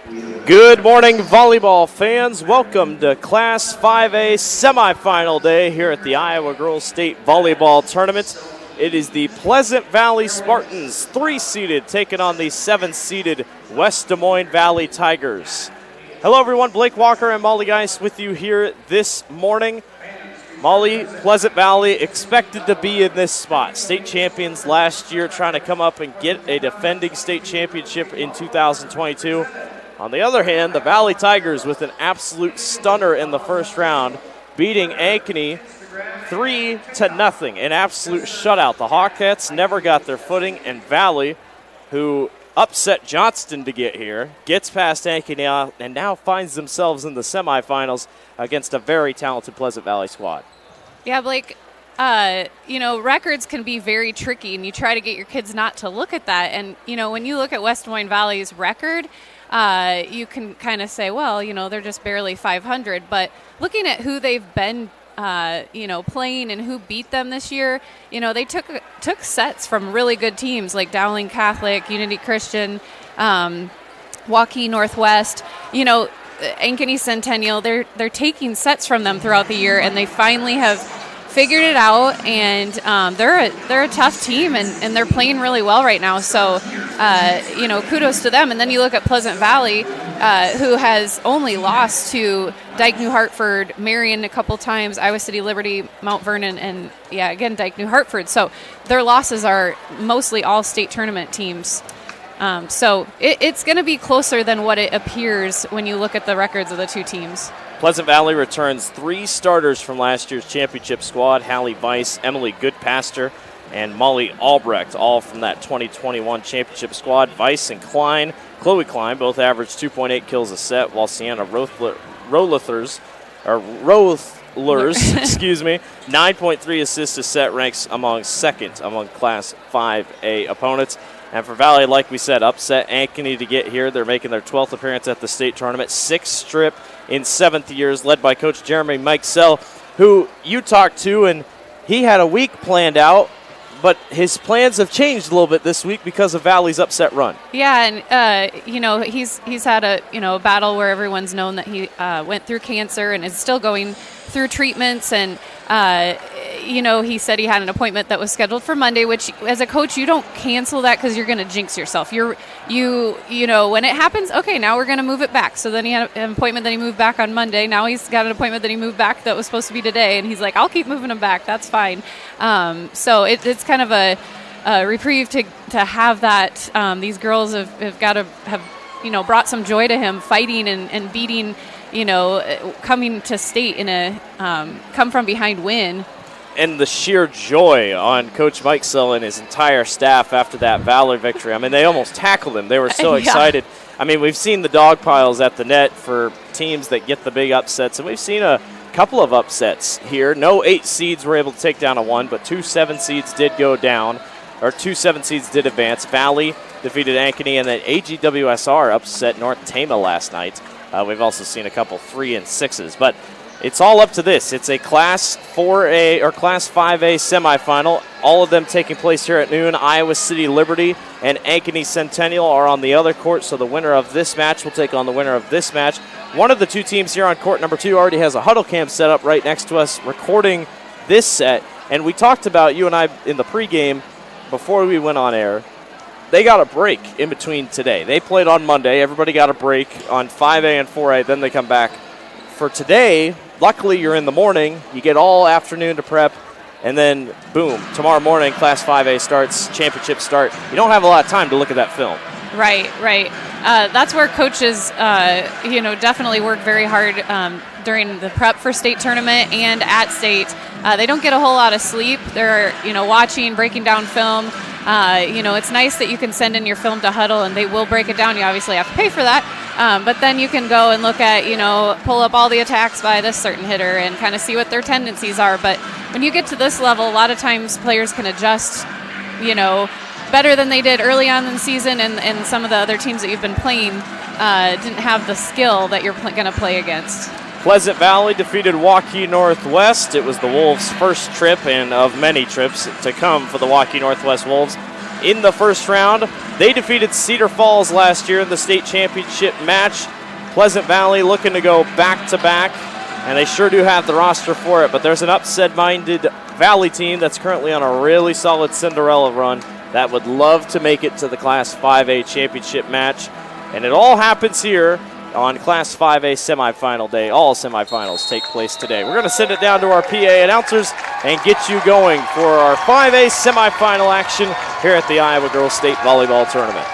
Good morning, volleyball fans. Welcome to Class 5A semifinal day here at the Iowa Girls State Volleyball Tournament. It is the Pleasant Valley Spartans, 3-seeded, taking on the 7-seeded West Des Moines Valley Tigers. Hello, everyone. Blake Walker and Molly Geis with you here this morning. Molly, Pleasant Valley expected to be in this spot. State champions last year, trying to come up and get a defending state championship in 2022. On the other hand, the Valley Tigers with an absolute stunner in the first round, beating Ankeny 3-0, an absolute shutout. The Hawkettes never got their footing, and Valley, who upset Johnston to get here, gets past Ankeny and now finds themselves in the semifinals against a very talented Pleasant Valley squad. Yeah, Blake, records can be very tricky, and you try to get your kids not to look at that. And, when you look at West Des Moines Valley's record, you can kind of say, well, they're just barely 500. But looking at who they've been, playing and who beat them this year, they took sets from really good teams like Dowling Catholic, Unity Christian, Waukee Northwest, Ankeny Centennial. They're taking sets from them throughout the year, and they finally have figured it out, and they're a tough team, and they're playing really well right now. So, kudos to them. And then you look at Pleasant Valley, who has only lost to Dike New Hartford, Marion a couple times, Iowa City Liberty, Mount Vernon, and again Dike New Hartford. So their losses are mostly all state tournament teams. So it's going to be closer than what it appears when you look at the records of the two teams. Pleasant Valley returns 3 starters from last year's championship squad: Hallie Weiss, Emily Goodpaster, and Molly Albrecht, all from that 2021 championship squad. Weiss and Chloe Klein, both averaged 2.8 kills a set, while Sienna Roethlers, 9.3 assists a set, ranks second among Class 5A opponents. And for Valley, like we said, upset Ankeny to get here. They're making their 12th appearance at the state tournament, 6th strip in 7th years, led by Coach Jeremy Mikesell, who you talked to, and he had a week planned out, but his plans have changed a little bit this week because of Valley's upset run. Yeah, and he's had a battle where everyone's known that he went through cancer and is still going through treatments, and he said he had an appointment that was scheduled for Monday, which as a coach you don't cancel that because you're going to jinx yourself. When it happens, okay, now we're going to move it back. So then he had an appointment that he moved back on Monday. Now he's got an appointment that he moved back that was supposed to be today, and he's like, I'll keep moving him back. That's fine. So it's kind of a reprieve to have that. These girls have got to have brought some joy to him, fighting and beating. Coming to state in a come from behind win. And the sheer joy on Coach Mikesell and his entire staff after that Valley victory. I mean, they almost tackled him. They were so excited. I mean, we've seen the dog piles at the net for teams that get the big upsets, and we've seen a couple of upsets here. No 8 seeds were able to take down a 1, but 2 7 seeds did go down, or 2 7 seeds did advance. Valley defeated Ankeny, and then AGWSR upset North Tama last night. We've also seen a couple 3 and 6s, but it's all up to this. It's a Class 4A or Class 5A semifinal. All of them taking place here at noon. Iowa City Liberty and Ankeny Centennial are on the other court, so the winner of this match will take on the winner of this match. One of the 2 teams here on court number 2 already has a huddle cam set up right next to us recording this set, and we talked about, you and I in the pregame before we went on air, they got a break in between today. They played on Monday. Everybody got a break on 5A and 4A. Then they come back. For today, luckily you're in the morning. You get all afternoon to prep. And then, boom, tomorrow morning, Class 5A starts, championship start. You don't have a lot of time to look at that film. Right. That's where coaches, definitely work very hard during the prep for state tournament and at state. They don't get a whole lot of sleep. They're, watching, breaking down film. It's nice that you can send in your film to Huddle, and they will break it down. You obviously have to pay for that. But then you can go and look at, pull up all the attacks by this certain hitter and kind of see what their tendencies are. But when you get to this level, a lot of times players can adjust, better than they did early on in the season, and some of the other teams that you've been playing didn't have the skill that you're going to play against. Pleasant Valley defeated Waukee Northwest. It was the Wolves' first trip and of many trips to come for the Waukee Northwest Wolves. in the first round. They defeated Cedar Falls last year in the state championship match. Pleasant Valley looking to go back-to-back, and they sure do have the roster for it, but there's an upset-minded Valley team that's currently on a really solid Cinderella run that would love to make it to the Class 5A championship match, and it all happens here on Class 5A semifinal day. All semifinals take place today. We're going to send it down to our PA announcers and get you going for our 5A semifinal action here at the Iowa Girls State Volleyball Tournament.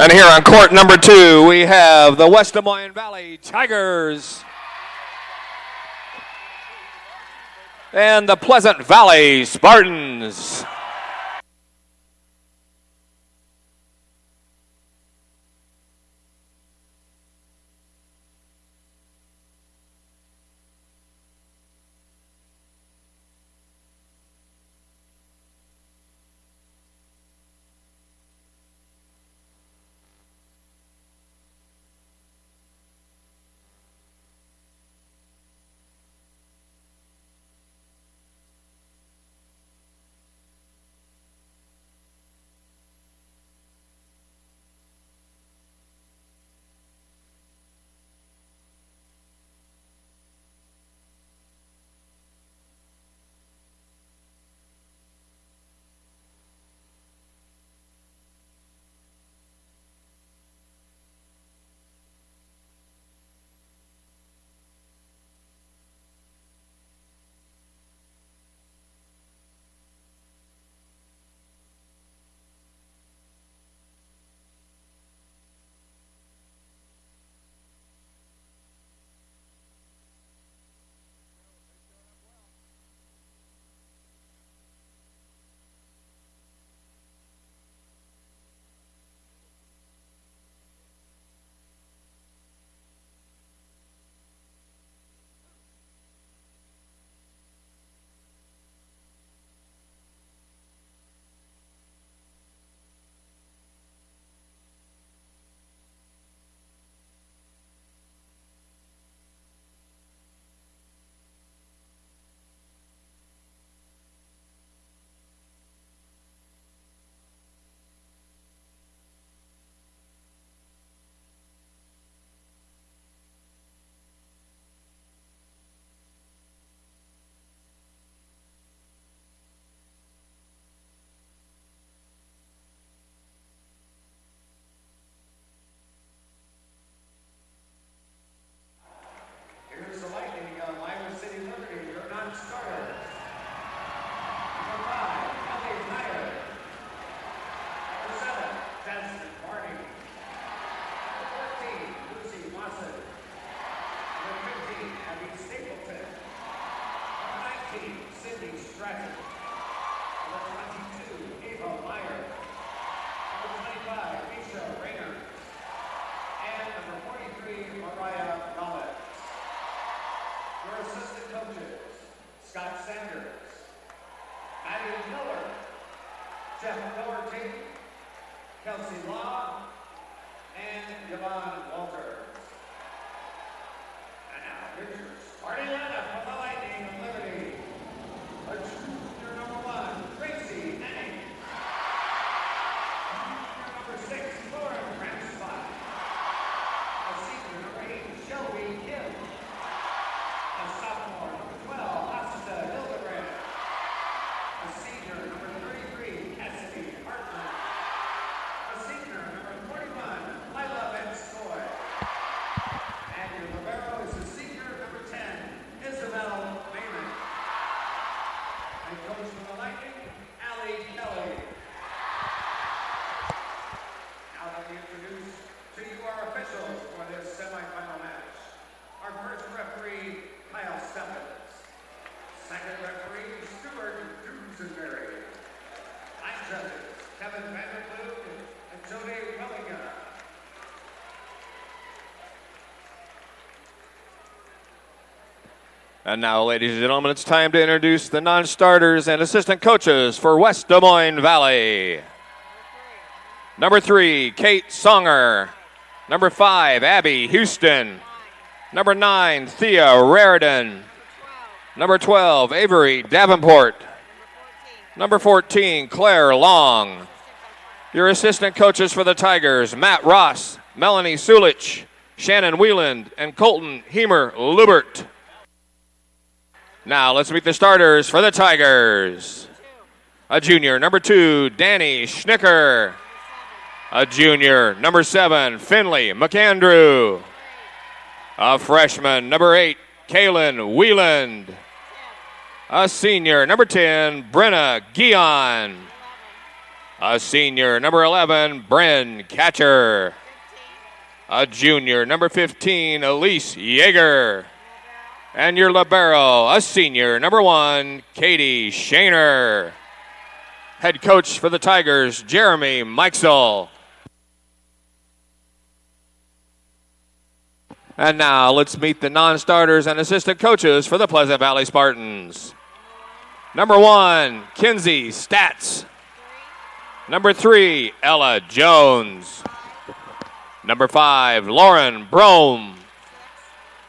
And here on court number 2, we have the West Des Moines Valley Tigers and the Pleasant Valley Spartans. Yvonne Walters. And now, pictures. And now, ladies and gentlemen, it's time to introduce the non-starters and assistant coaches for West Des Moines Valley. Number 3, Kate Songer. Number 5, Abby Houston. Number 9, Thea Raridan. Number 12, Avery Davenport. Number 14, Claire Long. Your assistant coaches for the Tigers, Matt Ross, Melanie Sulich, Shannon Wieland, and Colton Hemer-Lubert. Now let's meet the starters for the Tigers. A junior, number 2, Danny Schnicker. A junior, number 7, Finley McAndrew. A freshman, number 8, Kaylin Wieland. A senior, number 10, Brenna Guion. A senior, number 11, Bryn Catcher. A junior, number 15, Elise Yeager. And your libero, a senior, number 1, Katie Shaner. Head coach for the Tigers, Jeremy Mikesell. And now let's meet the non-starters and assistant coaches for the Pleasant Valley Spartans. Number 1, Kinsey Stats. Number 3, Ella Jones. Number 5, Lauren Brome.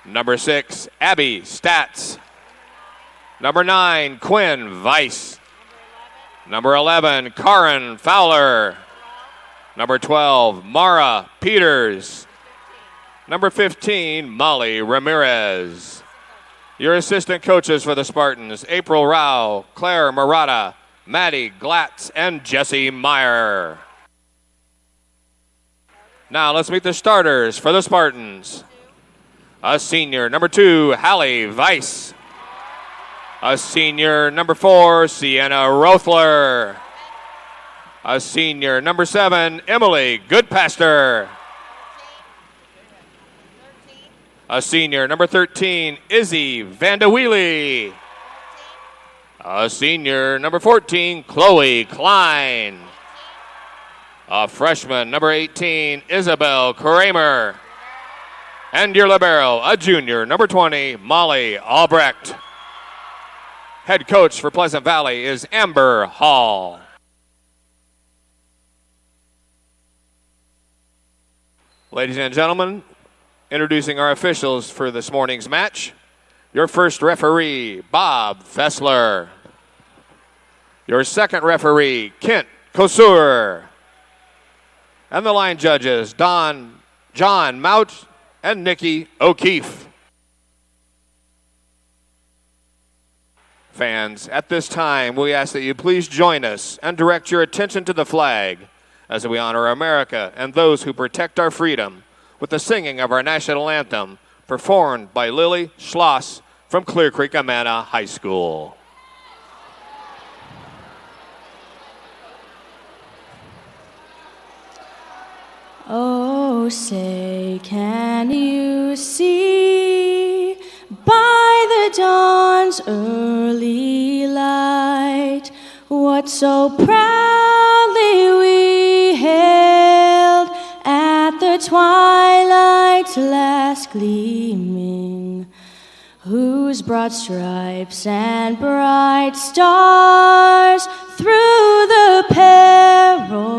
Number 6, Abby Stats. Number 9, Quinn Weiss. Number 11, Karin Fowler. Number 12, Mara Peters. Number 15, Molly Ramirez. Your assistant coaches for the Spartans, April Rao, Claire Murata, Maddie Glatz, and Jessie Meyer. Now let's meet the starters for the Spartans. A senior, number 2, Hallie Weiss. A senior, number 4, Sienna Rothler. A senior, number 7, Emily Goodpaster. A senior, number 13, Izzy Vandeweely. A senior, number 14, Chloe Klein. A freshman, number 18, Isabel Kramer. And your libero, a junior, number 20, Molly Albrecht. Head coach for Pleasant Valley is Amber Hall. Ladies and gentlemen, introducing our officials for this morning's match. Your first referee, Bob Fessler. Your second referee, Kent Kosur. And the line judges, John Mouch and Nikki O'Keefe. Fans, at this time, we ask that you please join us and direct your attention to the flag as we honor America and those who protect our freedom with the singing of our national anthem performed by Lily Schloss from Clear Creek Amana High School. Oh, say, can you see by the dawn's early light what so proudly we hailed at the twilight's last gleaming, whose broad stripes and bright stars through the perilous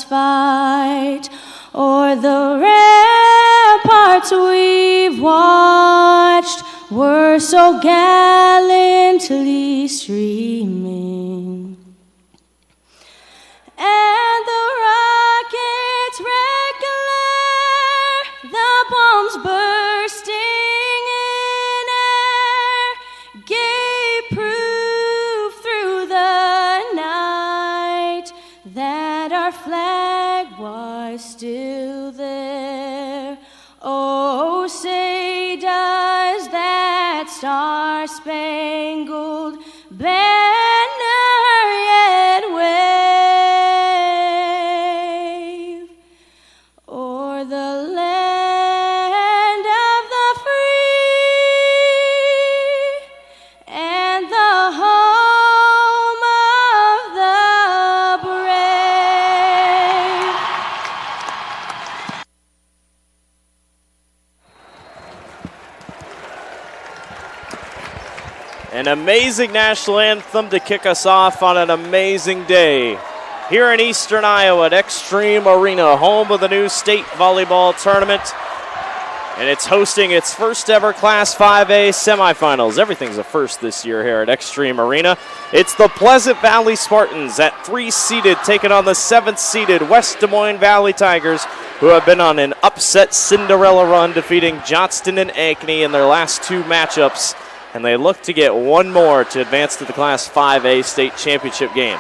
fight o'er the ramparts we've watched were so gallantly streaming. And the rockets' red glare, the bombs bursting in air, gave proof through the night that our flag was still there. Oh, say does that star-spangled banner yet wave o'er the land of the free and the home of the brave? An amazing national anthem to kick us off on an amazing day here in Eastern Iowa at Extreme Arena, home of the new state volleyball tournament. And it's hosting its first ever Class 5A semifinals. Everything's a first this year here at Extreme Arena. It's the Pleasant Valley Spartans at 3-seeded taking on the 7th-seeded West Des Moines Valley Tigers, who have been on an upset Cinderella run, defeating Johnston and Ankeny in their last 2 matchups. And they look to get one more to advance to the Class 5A state championship game.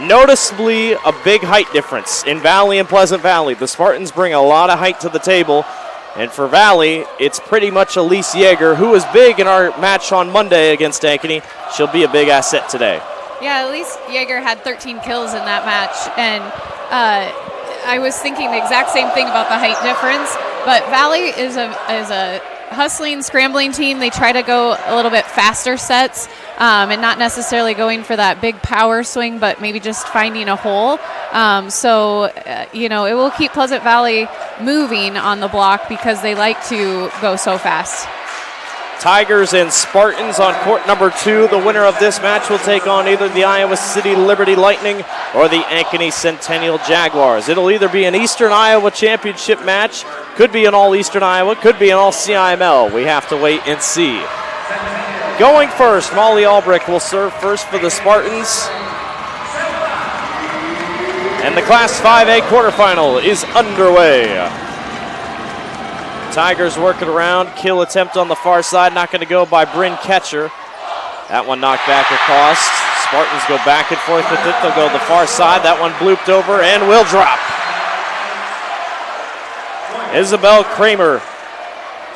Noticeably a big height difference in Valley and Pleasant Valley. The Spartans bring a lot of height to the table. And for Valley, it's pretty much Elise Yeager, who was big in our match on Monday against Ankeny. She'll be a big asset today. Yeah, Elise Yeager had 13 kills in that match. And I was thinking the exact same thing about the height difference. But Valley is a hustling, scrambling team. They try to go a little bit faster sets and not necessarily going for that big power swing, but maybe just finding a hole. It will keep Pleasant Valley moving on the block because they like to go so fast. Tigers and Spartans on court number 2. The winner of this match will take on either the Iowa City Liberty Lightning or the Ankeny Centennial Jaguars. It'll either be an Eastern Iowa championship match, could be an all-Eastern Iowa, could be an all-CIML. We have to wait and see. Going first, Molly Albrecht will serve first for the Spartans. And the Class 5A quarterfinal is underway. Tigers working around. Kill attempt on the far side. Not going to go by Bryn Ketcher. That one knocked back across. Spartans go back and forth with it. They'll go to the far side. That one blooped over and will drop. Isabel Kramer,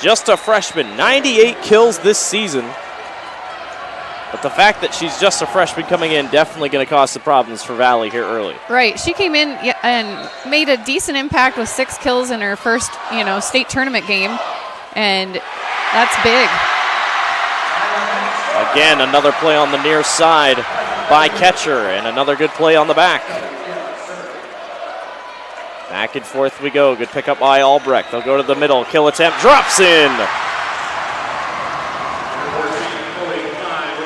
just a freshman. 98 kills this season. But the fact that she's just a freshman coming in definitely going to cause some problems for Valley here early. Right. She came in and made a decent impact with 6 kills in her first, state tournament game. And that's big. Again, another play on the near side by Ketcher and another good play on the back. Back and forth we go. Good pickup by Albrecht. They'll go to the middle. Kill attempt. Drops in.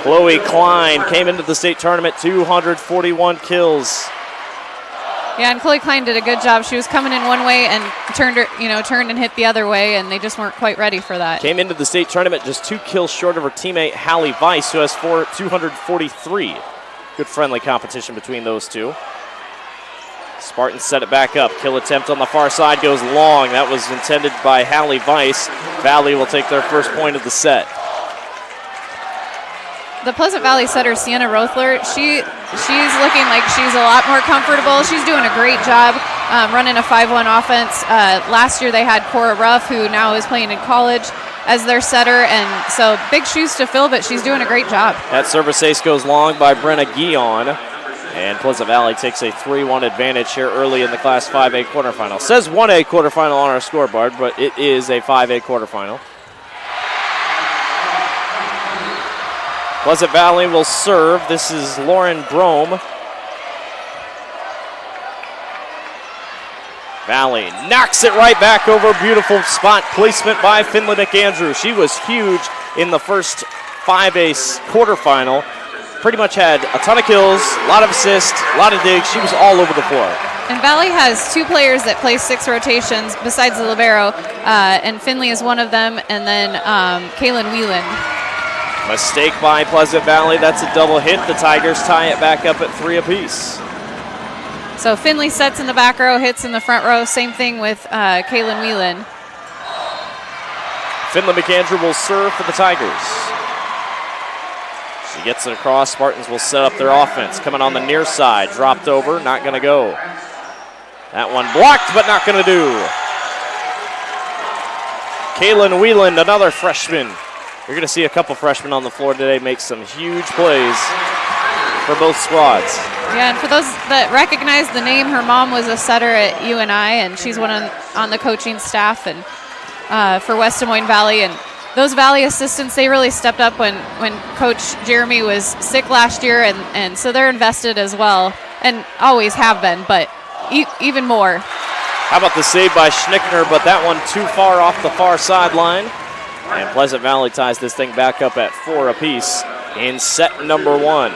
Chloe Klein came into the state tournament, 241 kills. Yeah, and Chloe Klein did a good job. She was coming in one way and turned and hit the other way, and they just weren't quite ready for that. Came into the state tournament just 2 kills short of her teammate Hallie Weiss, who has 243. Good friendly competition between those two. Spartans set it back up. Kill attempt on the far side goes long. That was intended by Hallie Weiss. Valley will take their first point of the set. The Pleasant Valley setter, Sienna Rothler, she's looking like she's a lot more comfortable. She's doing a great job running a 5-1 offense. Last year they had Cora Ruff, who now is playing in college, as their setter, and so big shoes to fill, but she's doing a great job. That service ace goes long by Brenna Guion, and Pleasant Valley takes a 3-1 advantage here early in the Class 5A quarterfinal. Says 1A quarterfinal on our scoreboard, but it is a 5A quarterfinal. Pleasant Valley will serve. This is Lauren Brome. Valley knocks it right back over. Beautiful spot placement by Finley McAndrew. She was huge in the first 5A quarterfinal. Pretty much had a ton of kills, a lot of assists, a lot of digs. She was all over the floor. And Valley has 2 players that play 6 rotations besides the libero, and Finley is one of them, and then Kaylin Whelan. Mistake by Pleasant Valley. That's a double hit. The Tigers tie it back up at 3 apiece. So Finley sets in the back row, hits in the front row. Same thing with Kaylin Whelan. Finley McAndrew will serve for the Tigers. She gets it across. Spartans will set up their offense. Coming on the near side. Dropped over. Not going to go. That one blocked, but not going to do. Kaylin Whelan, another freshman. You're going to see a couple freshmen on the floor today make some huge plays for both squads. Yeah, and for those that recognize the name, her mom was a setter at UNI, and she's one on the coaching staff and for West Des Moines Valley. And those Valley assistants, they really stepped up when Coach Jeremy was sick last year, and so they're invested as well, and always have been, but even more. How about the save by Schnickner, but that one too far off the far sideline. And Pleasant Valley ties this thing back up at 4 apiece in set number 1.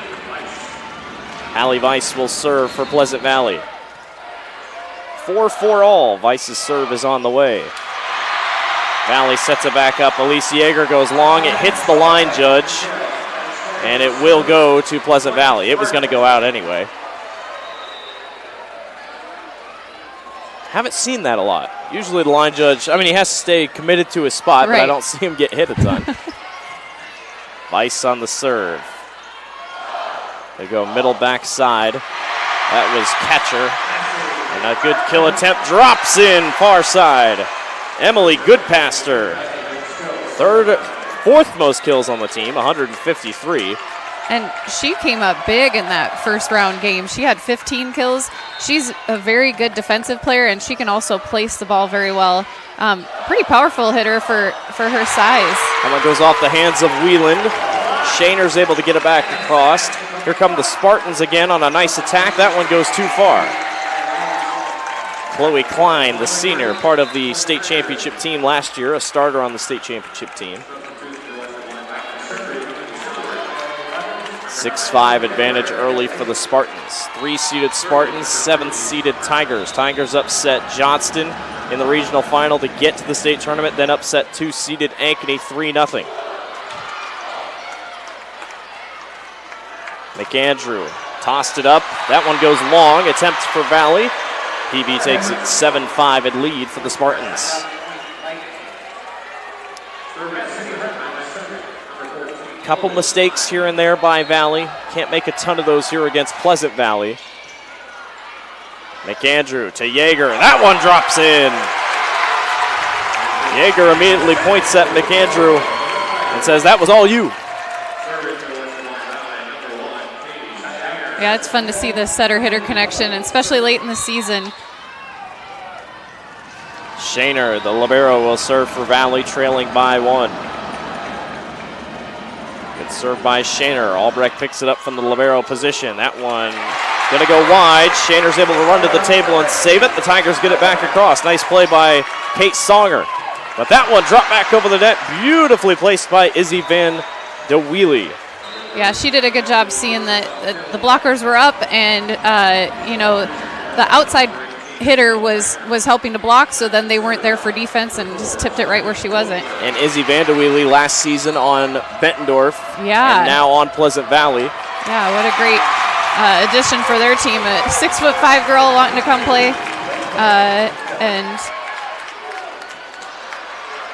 Allie Weiss will serve for Pleasant Valley. 4-4 all. Weiss's serve is on the way. Valley sets it back up. Elise Yeager goes long. It hits the line judge, and it will go to Pleasant Valley. It was going to go out anyway. Haven't seen that a lot. Usually the line judge, I mean, he has to stay committed to his spot, but I don't see him get hit a ton. Weiss on the serve. They go middle backside. That was catcher. And a good kill attempt drops in far side. Emily Goodpaster. 4th most kills on the team, 153. And she came up big in that first round game. She had 15 kills. She's a very good defensive player, and she can also place the ball very well. Pretty powerful hitter for her size. That one goes off the hands of Wheeland. Shaner's able to get it back across. Here come the Spartans again on a nice attack. That one goes too far. Chloe Klein, the senior, part of the state championship team last year, a starter on the state championship team. 6-5 advantage early for the Spartans. 3-seeded Spartans, 7th-seeded Tigers. Tigers upset Johnston in the regional final to get to the state tournament, then upset 2-seeded Ankeny 3-0. McAndrew tossed it up. That one goes long. Attempt for Valley. PV takes it 7-5 in lead for the Spartans. Couple mistakes here and there by Valley. Can't make a ton of those here against Pleasant Valley. McAndrew to Yeager. That one drops in. Yeager immediately points at McAndrew and says, "That was all you." Yeah, it's fun to see the setter-hitter connection, and especially late in the season. Shaner, the libero, will serve for Valley, trailing by 1. Good serve by Shaner. Albrecht picks it up from the libero position. That one going to go wide. Shaner's able to run to the table and save it. The Tigers get it back across. Nice play by Kate Songer. But that one dropped back over the net. Beautifully placed by Izzy Van de Wheelie. Yeah, she did a good job seeing that the blockers were up, and the outside hitter was helping to block, so then they weren't there for defense and just tipped it right where she wasn't. And Izzy Van de Wheelie last season on Bettendorf, yeah, and now on Pleasant Valley. Yeah, what a great addition for their team. A 6'5" girl wanting to come play, and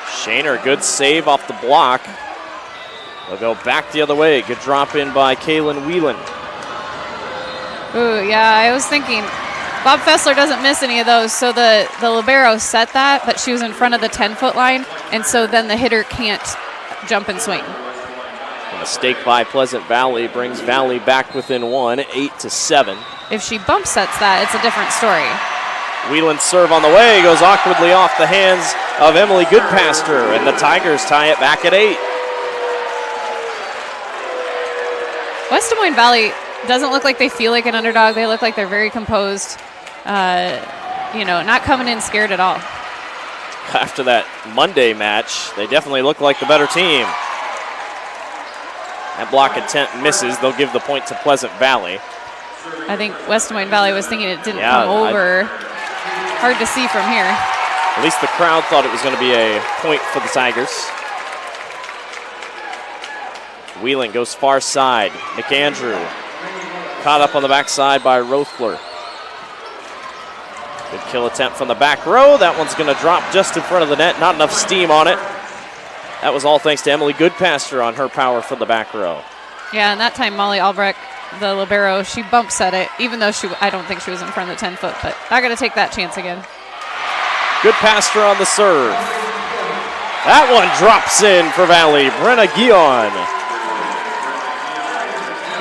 Shaner, good save off the block. They'll go back the other way. Good drop in by Kaylin Whelan. Ooh, yeah, I was thinking Bob Fessler doesn't miss any of those, so the libero set that, but she was in front of the 10-foot line, and so then the hitter can't jump and swing. A mistake by Pleasant Valley brings Valley back within 1, 8-7. If she bump sets that, it's a different story. Whelan's serve on the way goes awkwardly off the hands of Emily Goodpaster, and the Tigers tie it back at 8. West Des Moines Valley doesn't look like they feel like an underdog. They look like they're very composed, not coming in scared at all. After that Monday match, they definitely look like the better team. That block attempt misses. They'll give the point to Pleasant Valley. I think West Des Moines Valley was thinking it didn't come over. Hard to see from here. At least the crowd thought it was going to be a point for the Tigers. Wheeling goes far side. McAndrew caught up on the backside by Rothler. Good kill attempt from the back row. That one's going to drop just in front of the net. Not enough steam on it. That was all thanks to Emily Goodpaster on her power from the back row. Yeah, and that time Molly Albrecht, the libero, she bumps at it, even though I don't think she was in front of the 10-foot, but not going to take that chance again. Goodpaster on the serve. That one drops in for Valley. Brenna Guion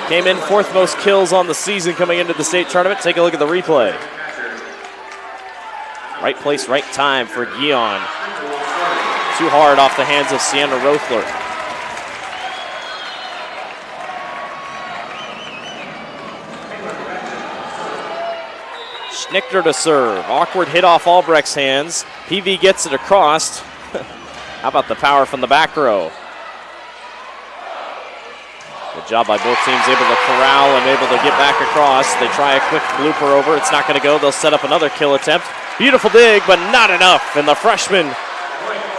came in 4th most kills on the season coming into the state tournament. Take a look at the replay. Right place, right time for Guion. Too hard off the hands of Sienna Rothler. Schnichter to serve. Awkward hit off Albrecht's hands. PV gets it across. How about the power from the back row? Good job by both teams, able to corral and able to get back across. They try a quick blooper over. It's not going to go. They'll set up another kill attempt. Beautiful dig, but not enough. And the freshman,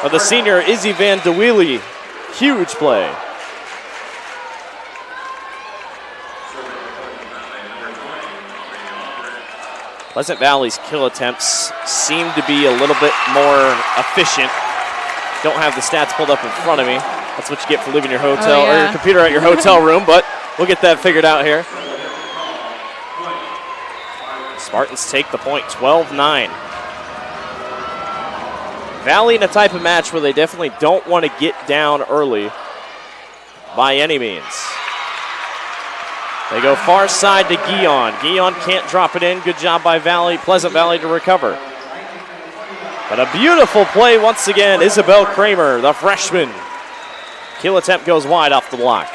or the senior, Izzy Van de Wheelie. Huge play. Pleasant Valley's kill attempts seem to be a little bit more efficient. Don't have the stats pulled up in front of me. That's what you get for leaving your hotel or your computer at your hotel room, but we'll get that figured out here. Spartans take the point, 12-9. Valley in a type of match where they definitely don't want to get down early by any means. They go far side to Guion. Guion can't drop it in. Good job by Valley, Pleasant Valley to recover. But a beautiful play once again. Isabel Kramer, the freshman. Kill attempt goes wide off the block.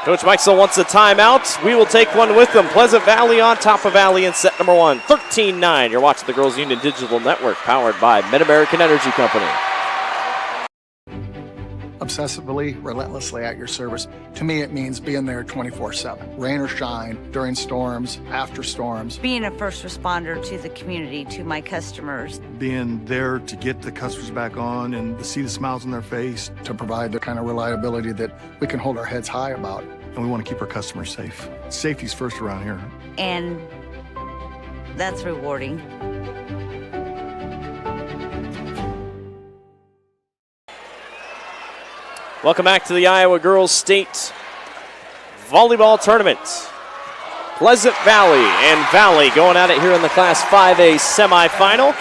Coach Mikesell wants a timeout. We will take one with them. Pleasant Valley on top of Valley in set number 1. 13-9. You're watching the Girls Union Digital Network, powered by Mid-American Energy Company. Obsessively, relentlessly at your service. To me, it means being there 24/7. Rain or shine, during storms, after storms. Being a first responder to the community, to my customers. Being there to get the customers back on and to see the smiles on their face. To provide the kind of reliability that we can hold our heads high about. And we want to keep our customers safe. Safety's first around here. And that's rewarding. Welcome back to the Iowa Girls State Volleyball Tournament. Pleasant Valley and Valley going at it here in the Class 5A semifinal.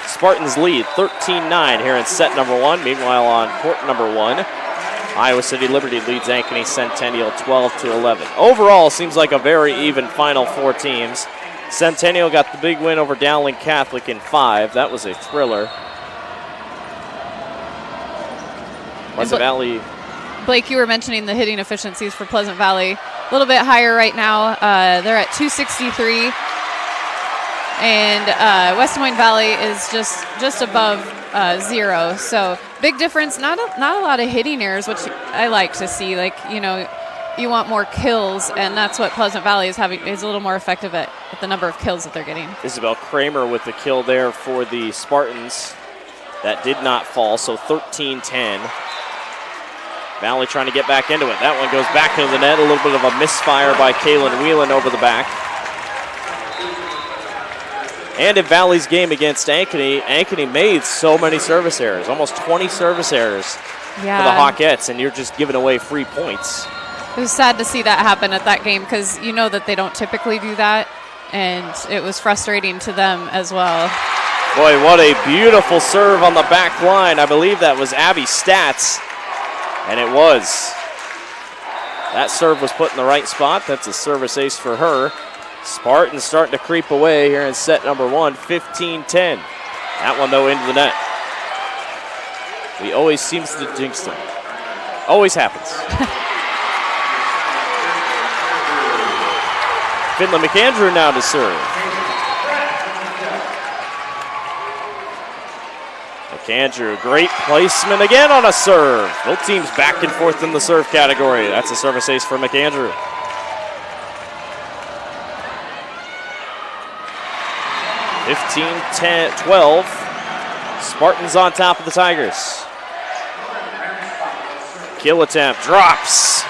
Spartans lead 13-9 here in set number 1. Meanwhile, on court number 1, Iowa City Liberty leads Ankeny Centennial 12-11. Overall, seems like a very even final 4 teams. Centennial got the big win over Dowling Catholic in 5. That was a thriller. Pleasant Valley. Blake, you were mentioning the hitting efficiencies for Pleasant Valley. A little bit higher right now. They're at 263. And West Des Moines Valley is just above 0. So big difference. Not a lot of hitting errors, which I like to see. Like, you know, you want more kills, and that's what Pleasant Valley is having. Is a little more effective at the number of kills that they're getting. Isabel Kramer with the kill there for the Spartans. That did not fall, so 13-10. Valley trying to get back into it. That one goes back into the net. A little bit of a misfire by Kaylin Whelan over the back. And in Valley's game against Ankeny, Ankeny made so many service errors, almost 20 service errors for the Hawkettes, and you're just giving away free points. It was sad to see that happen at that game because you know that they don't typically do that, and it was frustrating to them as well. Boy, what a beautiful serve on the back line. I believe that was Abby Stats, and it was. That serve was put in the right spot. That's a service ace for her. Spartans starting to creep away here in set number 1, 15-10. That one, though, into the net. We always seems to jinx them. Always happens. Finley McAndrew now to serve. McAndrew, great placement again on a serve. Both teams back and forth in the serve category. That's a service ace for McAndrew. 15-12. Spartans on top of the Tigers. Kill attempt, drops.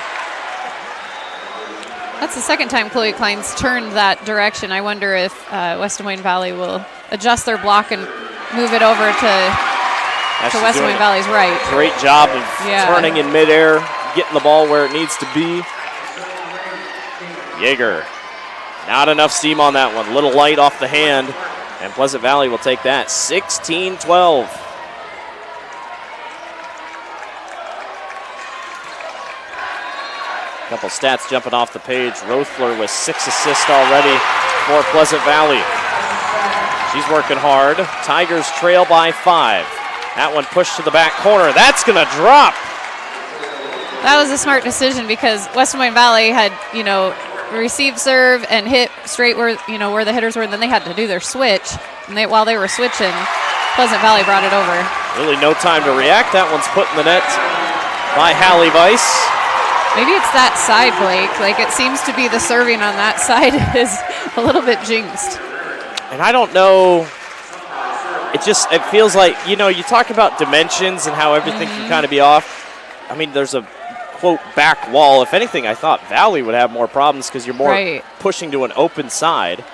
That's the second time Chloe Klein's turned that direction. I wonder if West Des Moines Valley will adjust their block and move it over to West Des Moines Valley's right. Great job of turning in midair, getting the ball where it needs to be. Yeager, not enough steam on that one. A little light off the hand, and Pleasant Valley will take that. 16-12. Couple stats jumping off the page. Rothler with 6 assists already for Pleasant Valley. She's working hard. Tigers trail by 5. That one pushed to the back corner. That's going to drop. That was a smart decision because West Des Moines Valley had, received serve and hit straight where, where the hitters were, and then they had to do their switch. And while they were switching, Pleasant Valley brought it over. Really no time to react. That one's put in the net by Hallie Weiss. Maybe it's that side, Blake. Like, it seems to be the serving on that side is a little bit jinxed. And I don't know. It feels like, you talk about dimensions and how everything can kind of be off. I mean, there's a, quote, back wall. If anything, I thought Valley would have more problems because you're more pushing to an open side.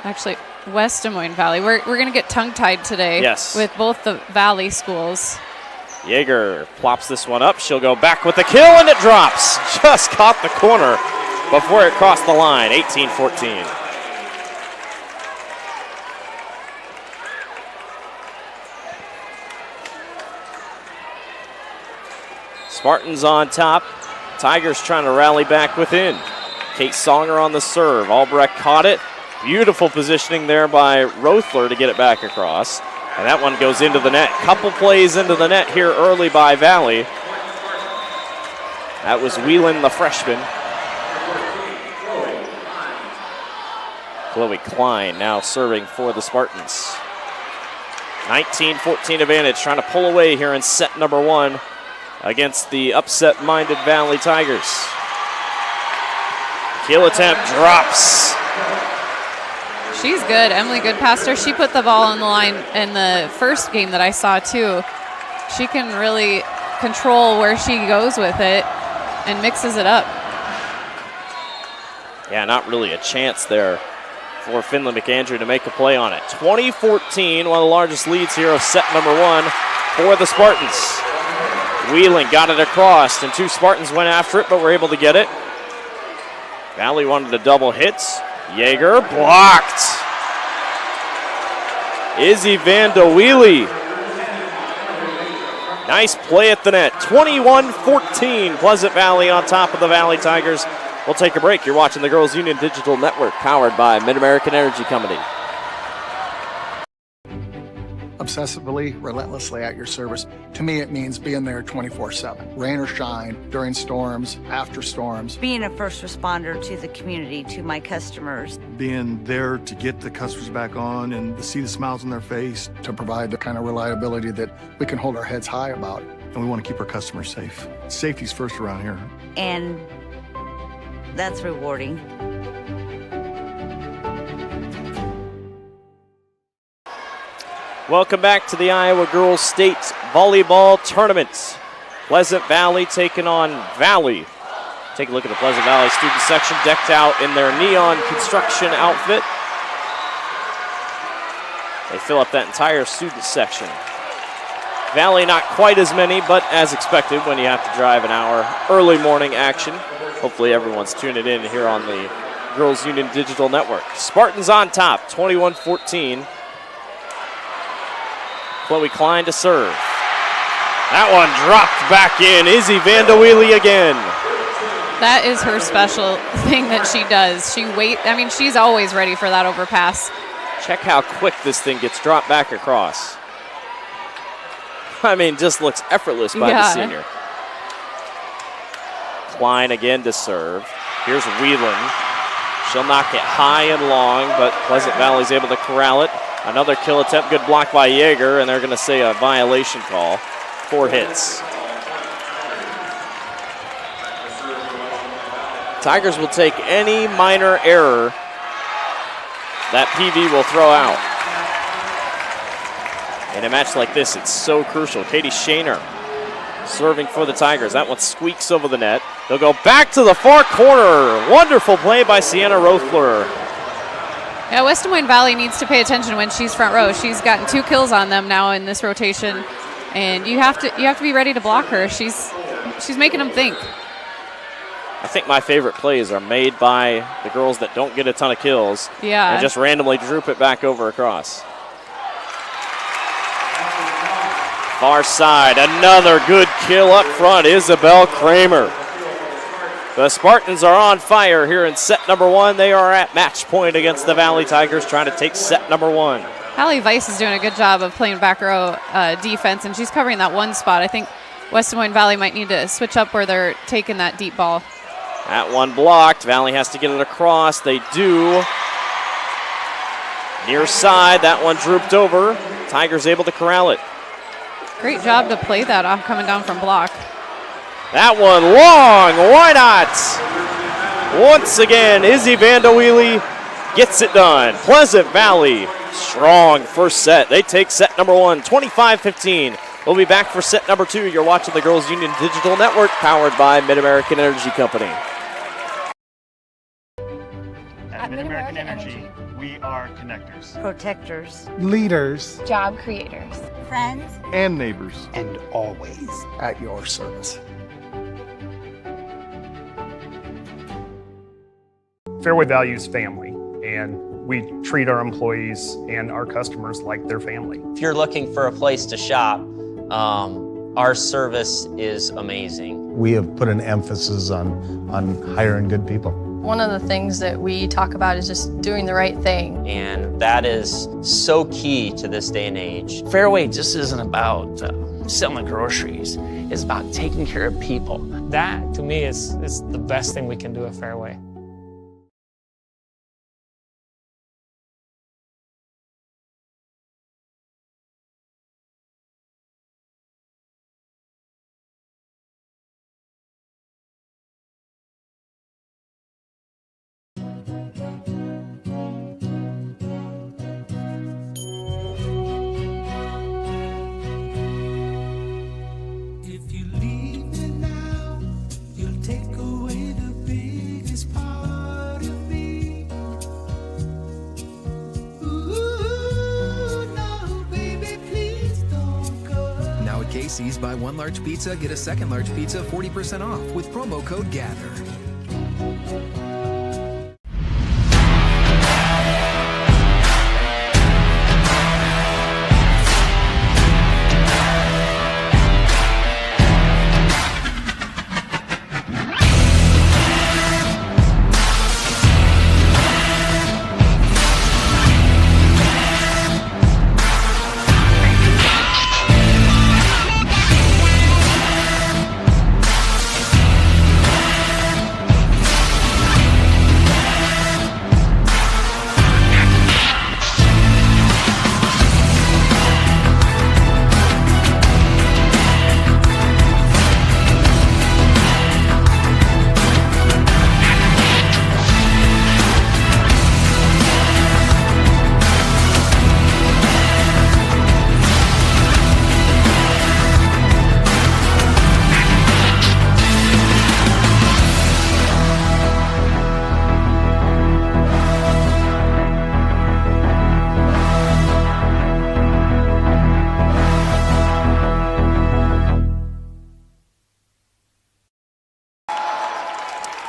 Actually, West Des Moines Valley. We're going to get tongue-tied today with both the Valley schools. Yeager plops this one up. She'll go back with the kill, and it drops. Just caught the corner before it crossed the line. 18-14. Spartans on top. Tigers trying to rally back within. Kate Songer on the serve. Albrecht caught it. Beautiful positioning there by Rothler to get it back across. And that one goes into the net. Couple plays into the net here early by Valley. That was Whelan, the freshman. Chloe Klein now serving for the Spartans. 19-14 advantage, trying to pull away here in set number 1 against the upset-minded Valley Tigers. Kill attempt drops. She's good. Emily Goodpaster, she put the ball on the line in the first game that I saw, too. She can really control where she goes with it and mixes it up. Yeah, not really a chance there for Finley McAndrew to make a play on it. 20-14, one of the largest leads here of set number 1 for the Spartans. Wheeling got it across, and 2 Spartans went after it, but were able to get it. Valley wanted a double hit. Yeager blocked. Izzy Van de Wheelie. Nice play at the net. 21-14. Pleasant Valley on top of the Valley Tigers. We'll take a break. You're watching the Girls Union Digital Network, powered by Mid-American Energy Company. Obsessively, relentlessly at your service. To me, it means being there 24/7. Rain or shine, during storms, after storms. Being a first responder to the community, to my customers. Being there to get the customers back on and to see the smiles on their face. To provide the kind of reliability that we can hold our heads high about. And we want to keep our customers safe. Safety's first around here. And that's rewarding. Welcome back to the Iowa Girls State Volleyball Tournament. Pleasant Valley taking on Valley. Take a look at the Pleasant Valley student section, decked out in their neon construction outfit. They fill up that entire student section. Valley not quite as many, but as expected when you have to drive an hour. Early morning action. Hopefully everyone's tuning in here on the Girls Union Digital Network. Spartans on top, 21-14. Chloe Klein to serve. That one dropped back in. Izzy Van de Wheelie again. That is her special thing that she does. She's always ready for that overpass. Check how quick this thing gets dropped back across. Just looks effortless by the senior. Klein again to serve. Here's Whelan. She'll knock it high and long, but Pleasant Valley's able to corral it. Another kill attempt, good block by Yeager, and they're going to say a violation call. 4 hits. Tigers will take any minor error that PV will throw out. In a match like this, it's so crucial. Katie Shaner serving for the Tigers. That one squeaks over the net. They'll go back to the far corner. Wonderful play by Sienna Rothler. Yeah, West Des Moines Valley needs to pay attention when she's front row. She's gotten 2 kills on them now in this rotation, and you have to be ready to block her. She's making them think. I think my favorite plays are made by the girls that don't get a ton of kills. Yeah. And just randomly droop it back over across. Far side, another good kill up front, Isabel Kramer. The Spartans are on fire here in set number 1. They are at match point against the Valley Tigers, trying to take set number 1. Hallie Weiss is doing a good job of playing back row defense, and she's covering that one spot. I think West Des Moines Valley might need to switch up where they're taking that deep ball. That one blocked. Valley has to get it across. They do. Near side, that one drooped over. Tigers able to corral it. Great job to play that off coming down from block. That one long, why not? Once again, Izzy Vanderwheely gets it done. Pleasant Valley, strong first set. They take set number 1, 25-15. We'll be back for set number 2. You're watching the Girls Union Digital Network, powered by Mid-American Energy Company. At Mid-American Energy, we are connectors, Protectors. Leaders Job creators. Friends. and neighbors. And always at your service. Fairway values family, and we treat our employees and our customers like their family. If you're looking for a place to shop, our service is amazing. We have put an emphasis on hiring good people. One of the things that we talk about is just doing the right thing. And that is so key to this day and age. Fairway just isn't about selling groceries. It's about taking care of people. That, to me, is the best thing we can do at Fairway. Casey's, buy 1 large pizza, get a 2nd large pizza 40% off with promo code GATHER.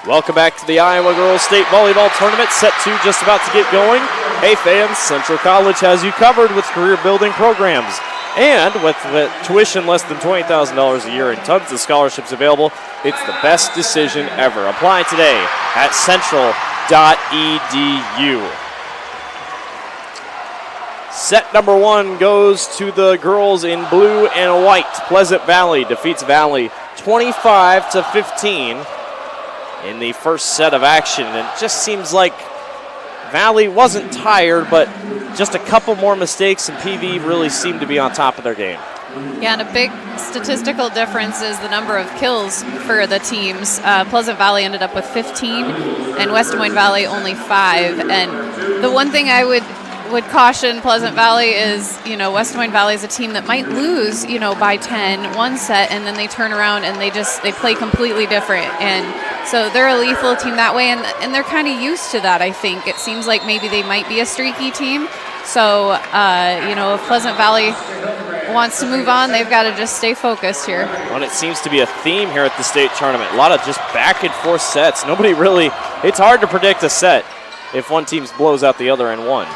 Welcome back to the Iowa Girls State Volleyball Tournament. Set 2 just about to get going. Hey fans, Central College has you covered with career building programs. And with tuition less than $20,000 a year and tons of scholarships available, it's the best decision ever. Apply today at central.edu. Set number 1 goes to the girls in blue and white. Pleasant Valley defeats Valley 25-15 in the first set of action. And it just seems like Valley wasn't tired, but just a couple more mistakes, and PV really seemed to be on top of their game. Yeah, and a big statistical difference is the number of kills for the teams. Pleasant Valley ended up with 15, and West Des Moines Valley only 5. And The one thing I would caution Pleasant Valley is, West Des Moines Valley is a team that might lose, by 10 one set, and then they turn around and they play completely different. And so they're a lethal team that way, and they're kind of used to that, I think. It seems like maybe they might be a streaky team. So, if Pleasant Valley wants to move on, they've got to just stay focused here. Well, it seems to be a theme here at the state tournament. A lot of just back and forth sets. Nobody really, it's hard to predict a set if one team blows out the other in one.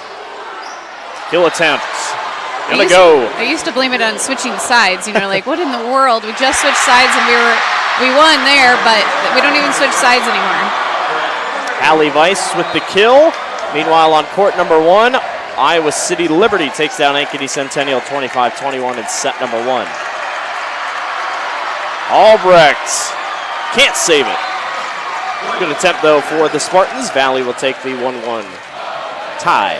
Kill attempt. Gonna go. I used to blame it on switching sides. Like, what in the world? We just switched sides and we won there, but we don't even switch sides anymore. Allie Weiss with the kill. Meanwhile, on court number 1, Iowa City Liberty takes down Ankeny Centennial 25-21 in set number 1. Albrecht can't save it. Good attempt, though, for the Spartans. Valley will take the 1-1 tie.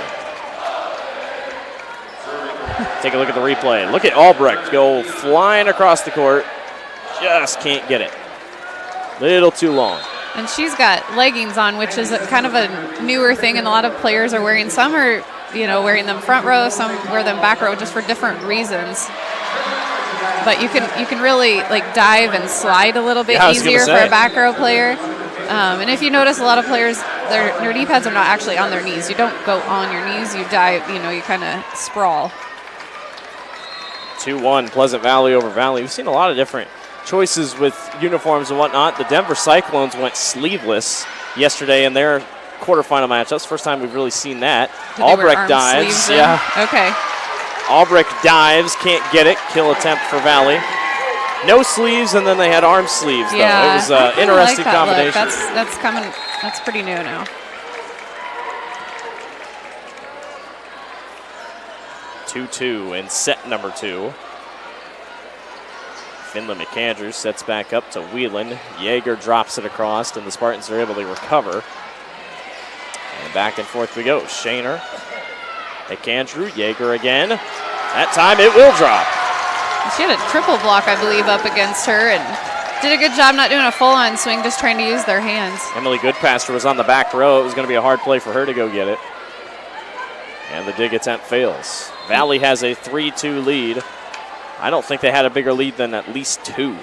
Take a look at the replay. Look at Albrecht go flying across the court. Just can't get it. Little too long. And she's got leggings on, which is kind of a newer thing, and a lot of players are wearing. Some are, wearing them front row. Some wear them back row just for different reasons. But you can really dive and slide a little bit easier for a back row player. And if you notice, a lot of players, their knee pads are not actually on their knees. You don't go on your knees. You dive. You kind of sprawl. 2-1 Pleasant Valley over Valley. We've seen a lot of different choices with uniforms and whatnot. The Denver Cyclones went sleeveless yesterday in their quarterfinal match. That's the first time we've really seen that. Albrecht dives. Yeah. Okay. Albrecht dives, can't get it. Kill attempt for Valley. No sleeves, and then they had arm sleeves, though. Yeah, it was an interesting combination. That's coming. That's pretty new now. 2-2 in set number 2. Finley McAndrews sets back up to Whelan. Yeager drops it across, and the Spartans are able to recover. And back and forth we go. Shaner, McAndrew, Yeager again. That time it will drop. She had a triple block, I believe, up against her, and did a good job not doing a full-on swing, just trying to use their hands. Emily Goodpaster was on the back row. It was going to be a hard play for her to go get it. And the dig attempt fails. Valley has a 3-2 lead. I don't think they had a bigger lead than at least 2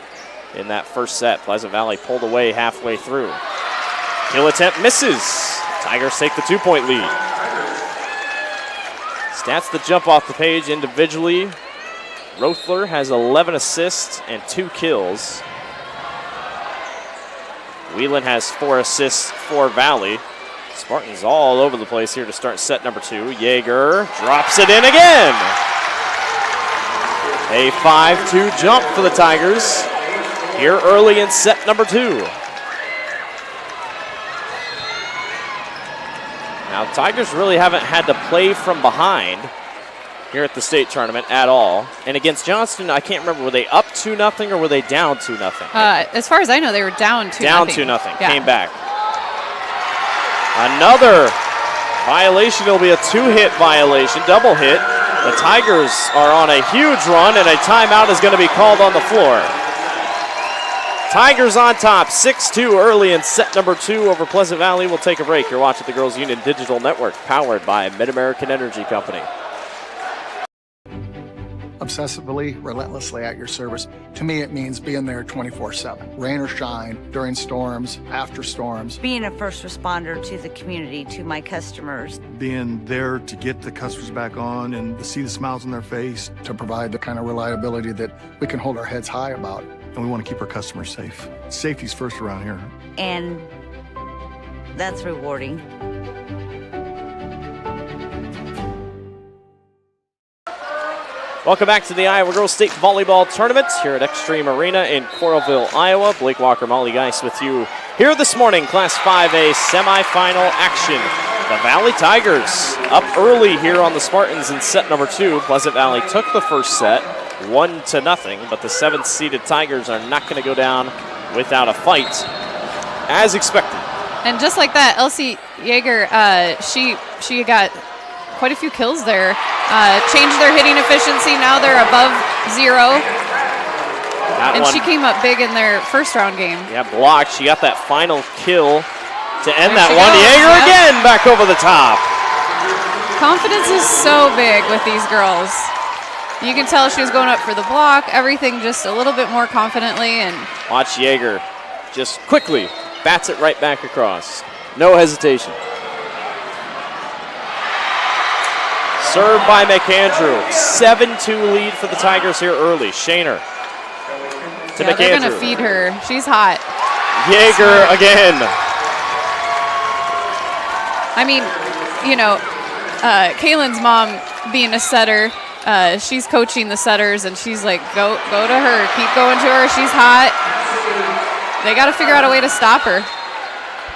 in that first set. Pleasant Valley pulled away halfway through. Kill attempt misses. Tigers take the 2-point lead. Stats that jump off the page individually. Rothler has 11 assists and 2 kills. Whelan has 4 assists for Valley. Spartans all over the place here to start set number 2. Yeager drops it in again. A 5-2 jump for the Tigers here early in set number 2. Now, the Tigers really haven't had to play from behind here at the state tournament at all. And against Johnston, I can't remember, were they up 2-0 or were they down 2-0? As far as I know, they were down 2-0. Down 2-0, yeah. Came back. Another violation. It'll be a 2-hit violation, double hit. The Tigers are on a huge run, and a timeout is going to be called on the floor. Tigers on top, 6-2 early in set number 2 over Pleasant Valley. We'll take a break. You're watching the Girls Union Digital Network, powered by Mid-American Energy Company. Obsessively, relentlessly at your service. To me, it means being there 24/7. Rain or shine, during storms, after storms. Being a first responder to the community, to my customers. Being there to get the customers back on and to see the smiles on their face. To provide the kind of reliability that we can hold our heads high about. And we want to keep our customers safe. Safety's first around here. And that's rewarding. Welcome back to the Iowa Girls State Volleyball Tournament here at Extreme Arena in Coralville, Iowa. Blake Walker, Molly Geis with you here this morning. Class 5A semifinal action. The Valley Tigers up early here on the Spartans in set number 2. Pleasant Valley took the first set 1-0, but the 7th-seeded Tigers are not going to go down without a fight, as expected. And just like that, Elsie Yeager, she got quite a few kills there. Changed their hitting efficiency. Now they're above 0. And she came up big in their first round game. Yeah, blocked. She got that final kill to end that one. Yeager again back over the top. Confidence is so big with these girls. You can tell she was going up for the block, everything just a little bit more confidently. And watch Yeager just quickly bats it right back across. No hesitation. Served by McAndrew. 7-2 lead for the Tigers here early. Shaner to McAndrew. They're going to feed her. She's hot. Yeager again. I mean, you know, Kaylin's mom being a setter, she's coaching the setters, and she's like, go to her. Keep going to her. She's hot. They got to figure out a way to stop her.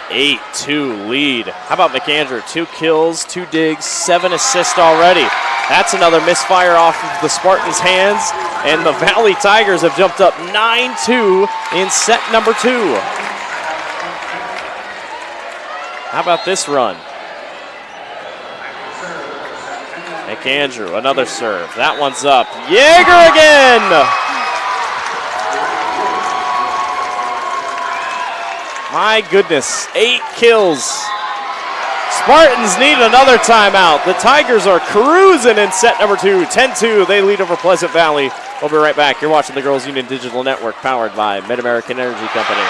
8-2 lead. How about McAndrew? 2 kills, 2 digs, 7 assists already. That's another misfire off of the Spartans' hands, and the Valley Tigers have jumped up 9-2 in set number 2. How about this run? McAndrew, another serve. That one's up. Yeager again! My goodness, 8 kills. Spartans need another timeout. The Tigers are cruising in set number 2, 10-2. They lead over Pleasant Valley. We'll be right back. You're watching the Girls Union Digital Network, powered by Mid-American Energy Company.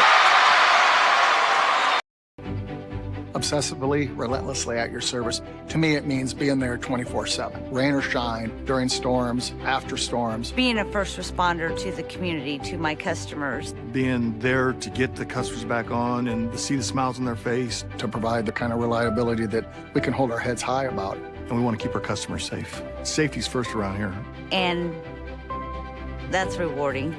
Obsessively, relentlessly at your service. To me, it means being there 24/7. Rain or shine, during storms, after storms. Being a first responder to the community, to my customers. Being there to get the customers back on and to see the smiles on their face. To provide the kind of reliability that we can hold our heads high about. And we want to keep our customers safe. Safety's first around here. And that's rewarding.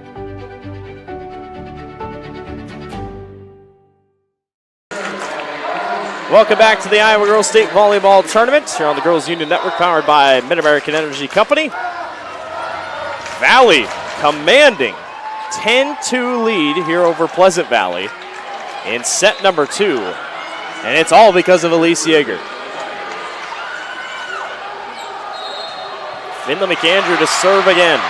Welcome back to the Iowa Girls State Volleyball Tournament here on the Girls Union Network, powered by Mid-American Energy Company. Valley commanding 10-2 lead here over Pleasant Valley in set number 2. And it's all because of Elise Yeager. Finley McAndrew to serve again.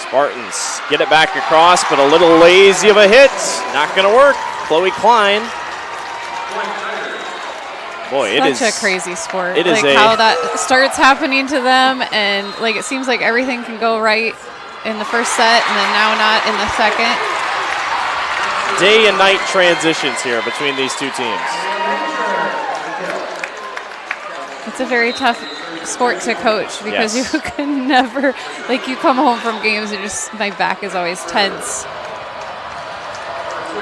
Spartans get it back across, but a little lazy of a hit. Not going to work. Chloe Klein. Boy, it is such a crazy sport. It is like how that starts happening to them, and like it seems like everything can go right in the first set, and then now not in the second. Day and night transitions here between these two teams. It's a very tough sport to coach because Yes. you can never, like you come home from games and just, my back is always tense.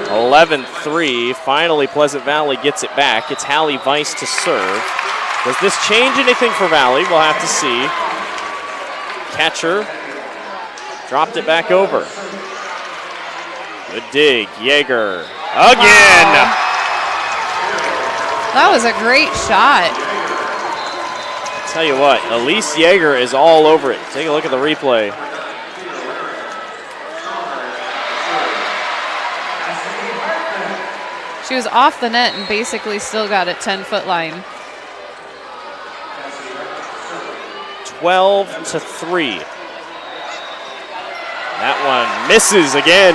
11-3. Finally, Pleasant Valley gets it back. It's Hallie Weiss to serve. Does this change anything for Valley? We'll have to see. Catcher dropped it back over. Good dig. Yeager again. Wow. That was a great shot. Tell you what, Elise Yeager is all over it. Take a look at the replay. She was off the net and basically still got it 10-foot line. 12-3. That one misses again.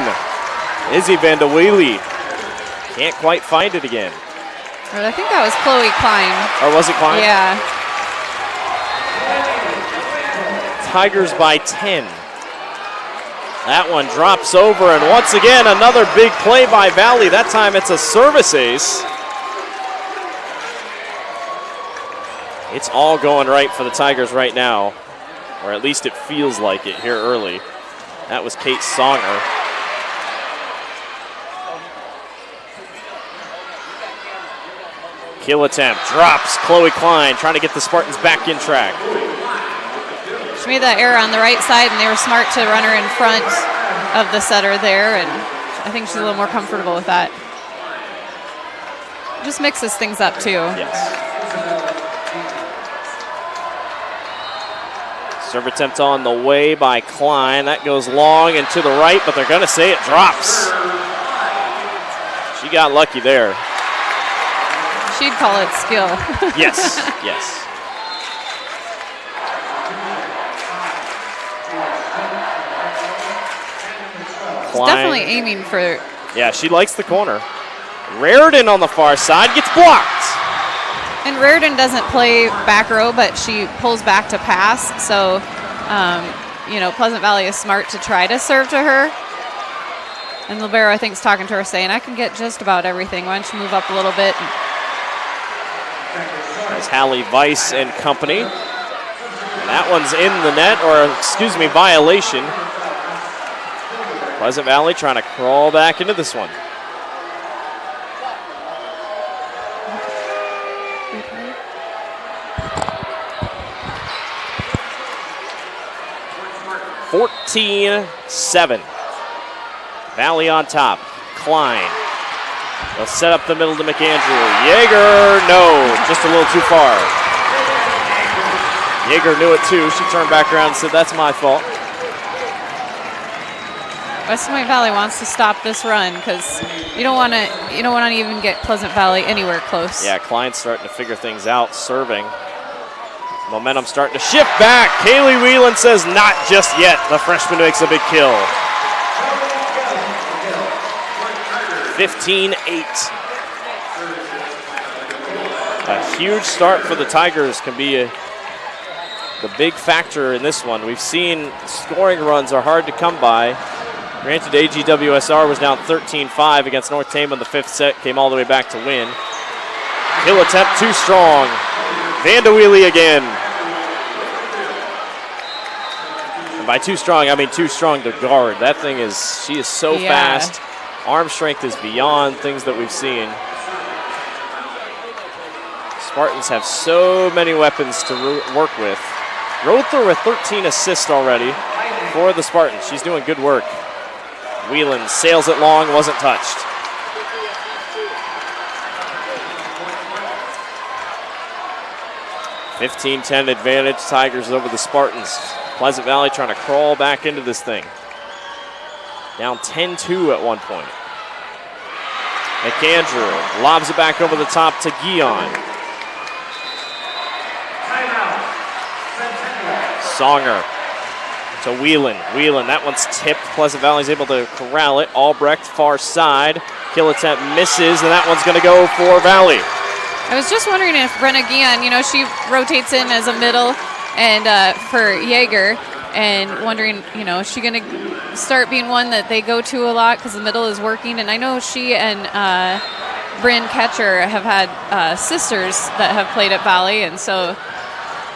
Izzy Vandeweely can't quite find it again. I think that was Chloe Klein. Or was it Klein? Yeah. Tigers by 10. That one drops over, and once again, another big play by Valley. That time it's a service ace. It's all going right for the Tigers right now, or at least it feels like it here early. That was Kate Songer. Kill attempt, drops Chloe Klein, trying to get the Spartans back in track. She made that error on the right side, and they were smart to run her in front of the setter there, and I think she's a little more comfortable with that. Just mixes things up, too. Yes. Serve attempt on the way by Klein. That goes long and to the right, but they're going to say it drops. She got lucky there. She'd call it skill. Yes, yes. She's definitely aiming for. Yeah, she likes the corner. Raridan on the far side gets blocked. And Raridan doesn't play back row, but she pulls back to pass. So, Pleasant Valley is smart to try to serve to her. And Libero, I think, is talking to her saying, I can get just about everything. Why don't you move up a little bit? There's Hallie Weiss and company. And that one's in the net, or violation. Pleasant Valley trying to crawl back into this one. (14-7). Valley on top. Klein. They'll set up the middle to McAndrew. Yeager, no, just a little too far. Yeager knew it too. She turned back around and said, that's my fault. West Moines Valley wants to stop this run because you don't want to even get Pleasant Valley anywhere close. Yeah, Klein's starting to figure things out, serving. Momentum starting to shift back. Kaylee Whelan says not just yet. The freshman makes a big kill. 15-8. A huge start for the Tigers can be the big factor in this one. We've seen scoring runs are hard to come by. Granted, AGWSR was down 13-5 against North Tama in the 5th set, came all the way back to win. Kill attempt too strong. Vanderwheely again. And by too strong, I mean too strong to guard. That thing she is so fast. Arm strength is beyond things that we've seen. Spartans have so many weapons to work with. Rother with 13 assists already for the Spartans. She's doing good work. Whelan sails it long, wasn't touched. (15-10) advantage, Tigers over the Spartans. Pleasant Valley trying to crawl back into this thing. Down 10-2 at one point. McAndrew lobs it back over the top to Guion. Songer to Whelan. Whelan, that one's tipped. Pleasant Valley's able to corral it. Albrecht, far side. Kill attempt misses, and that one's going to go for Valley. I was just wondering if Brenna Guion, she rotates in as a middle and for Yeager, and wondering, is she going to start being one that they go to a lot because the middle is working? And I know she and Bryn Ketcher have had sisters that have played at Valley, and so,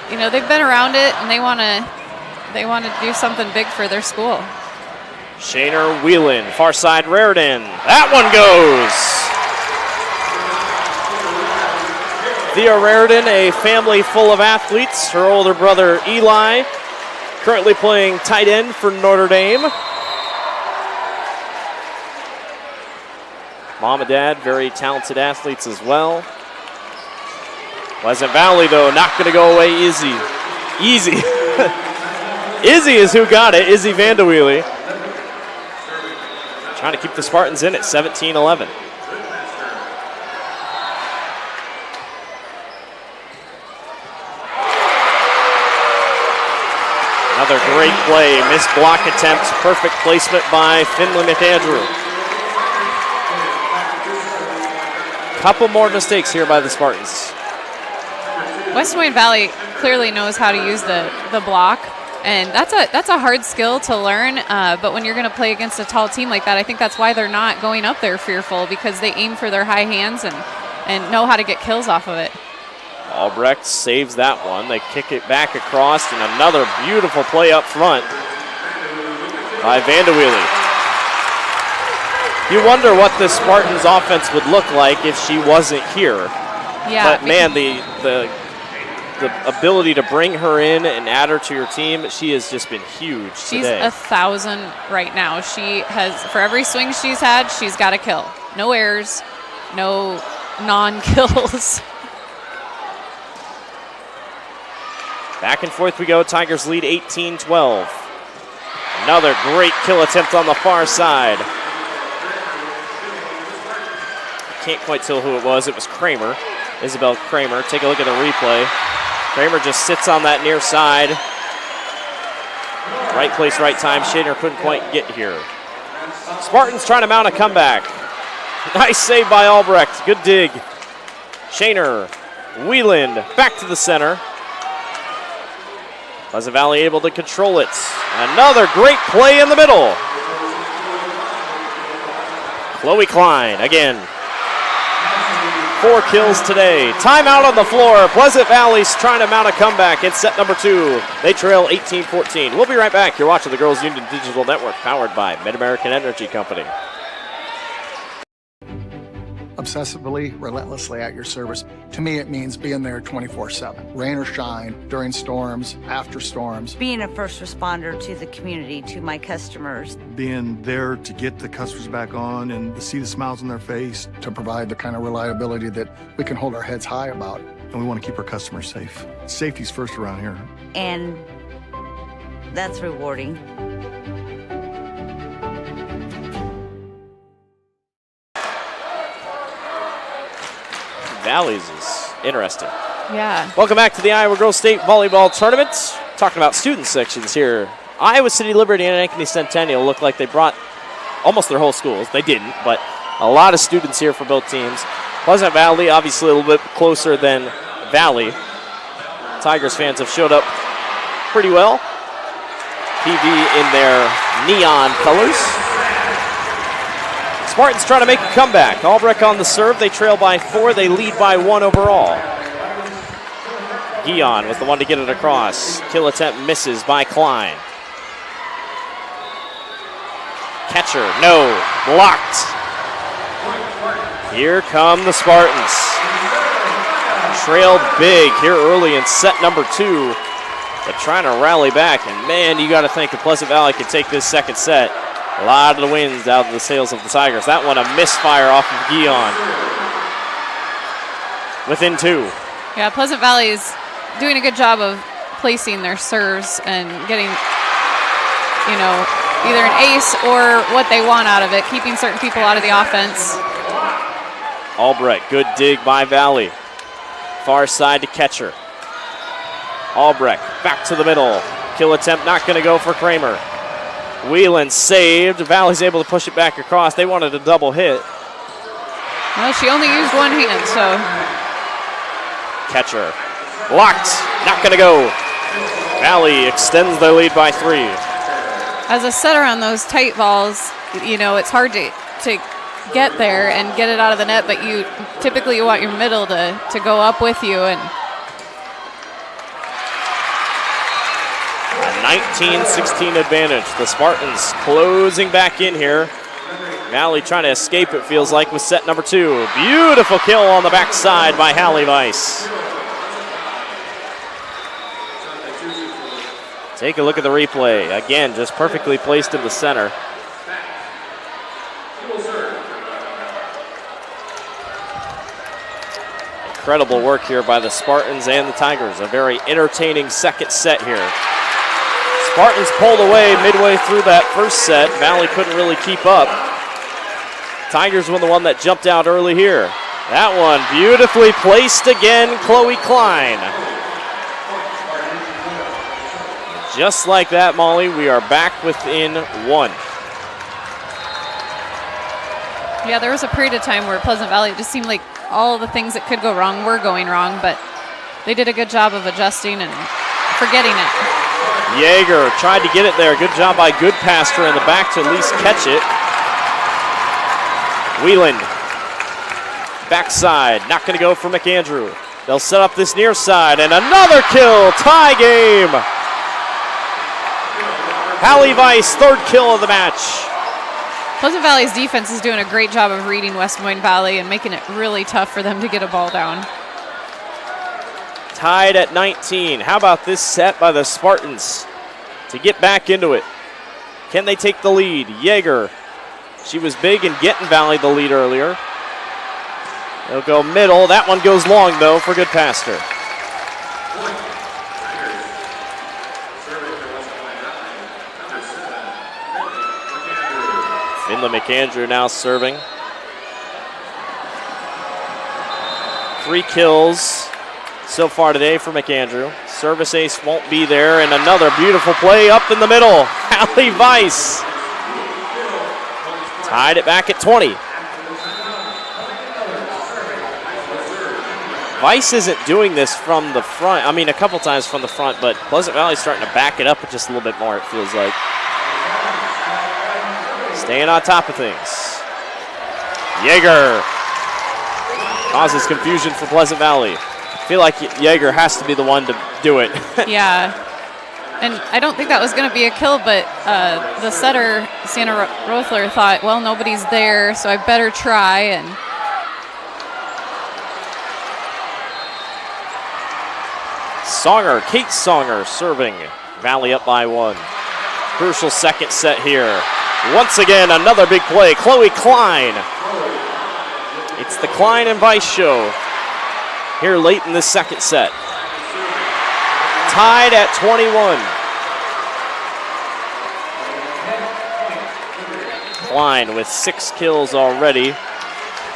they've been around it, and they want to do something big for their school. Shaner Whelan, far side Raridan. That one goes. Thea Raridan, a family full of athletes. Her older brother Eli, currently playing tight end for Notre Dame. Mom and Dad, very talented athletes as well. Pleasant Valley, though, not going to go away easy. Izzy is who got it, Izzy Vanderwheely. Trying to keep the Spartans in at 17-11. Another great play, missed block attempt, perfect placement by Finley McAndrew. Couple more mistakes here by the Spartans. West Moines Valley clearly knows how to use the block, and that's a hard skill to learn, but when you're going to play against a tall team like that, I think that's why they're not going up there fearful, because they aim for their high hands and know how to get kills off of it. Albrecht saves that one. They kick it back across, and another beautiful play up front by Vanderwheely. You wonder what the Spartans offense would look like if she wasn't here. Yeah, but man, the ability to bring her in and add her to your team, she has just been huge She's today. 1,000 right now. She has, for every swing she's had, she's got a kill. No errors, no non-kills. Back and forth we go. Tigers lead 18-12. Another great kill attempt on the far side. I can't quite tell who it was. It was Kramer, Isabel Kramer. Take a look at the replay. Kramer just sits on that near side. Right place, right time. Shaner couldn't quite get here. Spartans trying to mount a comeback. Nice save by Albrecht. Good dig. Shaner, Wieland, back to the center. Pleasant Valley able to control it. Another great play in the middle. Chloe Klein again. 4 kills today. Timeout on the floor. Pleasant Valley's trying to mount a comeback in set number 2. They trail 18-14. We'll be right back. You're watching the Girls Union Digital Network, powered by Mid-American Energy Company. Obsessively, relentlessly at your service. To me, it means being there 24/7. Rain or shine, during storms, after storms. Being a first responder to the community, to my customers. Being there to get the customers back on and to see the smiles on their face. To provide the kind of reliability that we can hold our heads high about. And we want to keep our customers safe. Safety's first around here. And that's rewarding. Valleys is interesting. Yeah. Welcome back to the Iowa Girls State Volleyball Tournament. Talking about student sections here. Iowa City Liberty and Ankeny Centennial look like they brought almost their whole schools. They didn't, but a lot of students here for both teams. Pleasant Valley, obviously a little bit closer than Valley. Tigers fans have showed up pretty well. PV in their neon colors. Spartans trying to make a comeback. Albrecht on the serve. They trail by 4. They lead by 1 overall. Guion was the one to get it across. Kill attempt misses by Klein. Catcher, no. Blocked. Here come the Spartans. Trailed big here early in set number 2. But trying to rally back. And man, you got to think if Pleasant Valley could take this second set. A lot of the winds out of the sails of the Tigers. That one a misfire off of Guion. Within 2. Yeah, Pleasant Valley is doing a good job of placing their serves and getting, either an ace or what they want out of it, keeping certain people out of the offense. Albrecht, good dig by Valley. Far side to Catcher. Albrecht back to the middle. Kill attempt not going to go for Kramer. Whelan saved. Valley's able to push it back across. They wanted a double hit. Well, she only used one hand, so. Catcher. Blocked. Not going to go. Valley extends their lead by 3. As a setter on those tight balls, it's hard to get there and get it out of the net, but you typically want your middle to go up with you. And a 19-16 advantage. The Spartans closing back in here. Valley trying to escape, it feels like, with set number 2. Beautiful kill on the backside by Hallie Weiss. Take a look at the replay. Again, just perfectly placed in the center. Incredible work here by the Spartans and the Tigers. A very entertaining second set here. Spartans pulled away midway through that first set. Valley couldn't really keep up. Tigers were the one that jumped out early here. That one beautifully placed again, Chloe Klein. Just like that, Molly, we are back within 1. Yeah, there was a period of time where Pleasant Valley, it just seemed like all the things that could go wrong were going wrong, but they did a good job of adjusting and forgetting it. Yeager tried to get it there. Good job by Goodpaster in the back to at least catch it. Whelan. Backside. Not going to go for McAndrew. They'll set up this near side. And another kill. Tie game. Hallie Weiss, 3rd kill of the match. Pleasant Valley's defense is doing a great job of reading West Moines Valley and making it really tough for them to get a ball down. Tied at 19. How about this set by the Spartans to get back into it? Can they take the lead? Yeager. She was big in getting Valley the lead earlier. They'll go middle. That one goes long, though, for Goodpaster. Finley McAndrew now serving. 3 kills so far today for McAndrew. Service ace won't be there, and another beautiful play up in the middle. Hallie Weiss tied it back at 20. Vice isn't doing this from the front. I mean, a couple times from the front, but Pleasant Valley's starting to back it up just a little bit more, it feels like. Staying on top of things. Yeager causes confusion for Pleasant Valley. I feel like Yeager has to be the one to do it. Yeah. And I don't think that was going to be a kill, but the setter, Sienna Rothler, thought, well, nobody's there, so I better try. And Songer, Kate Songer serving. Valley up by 1. Crucial second set here. Once again, another big play. Chloe Klein. It's the Klein and Vice show here late in this second set. Tied at 21. Klein with 6 kills already.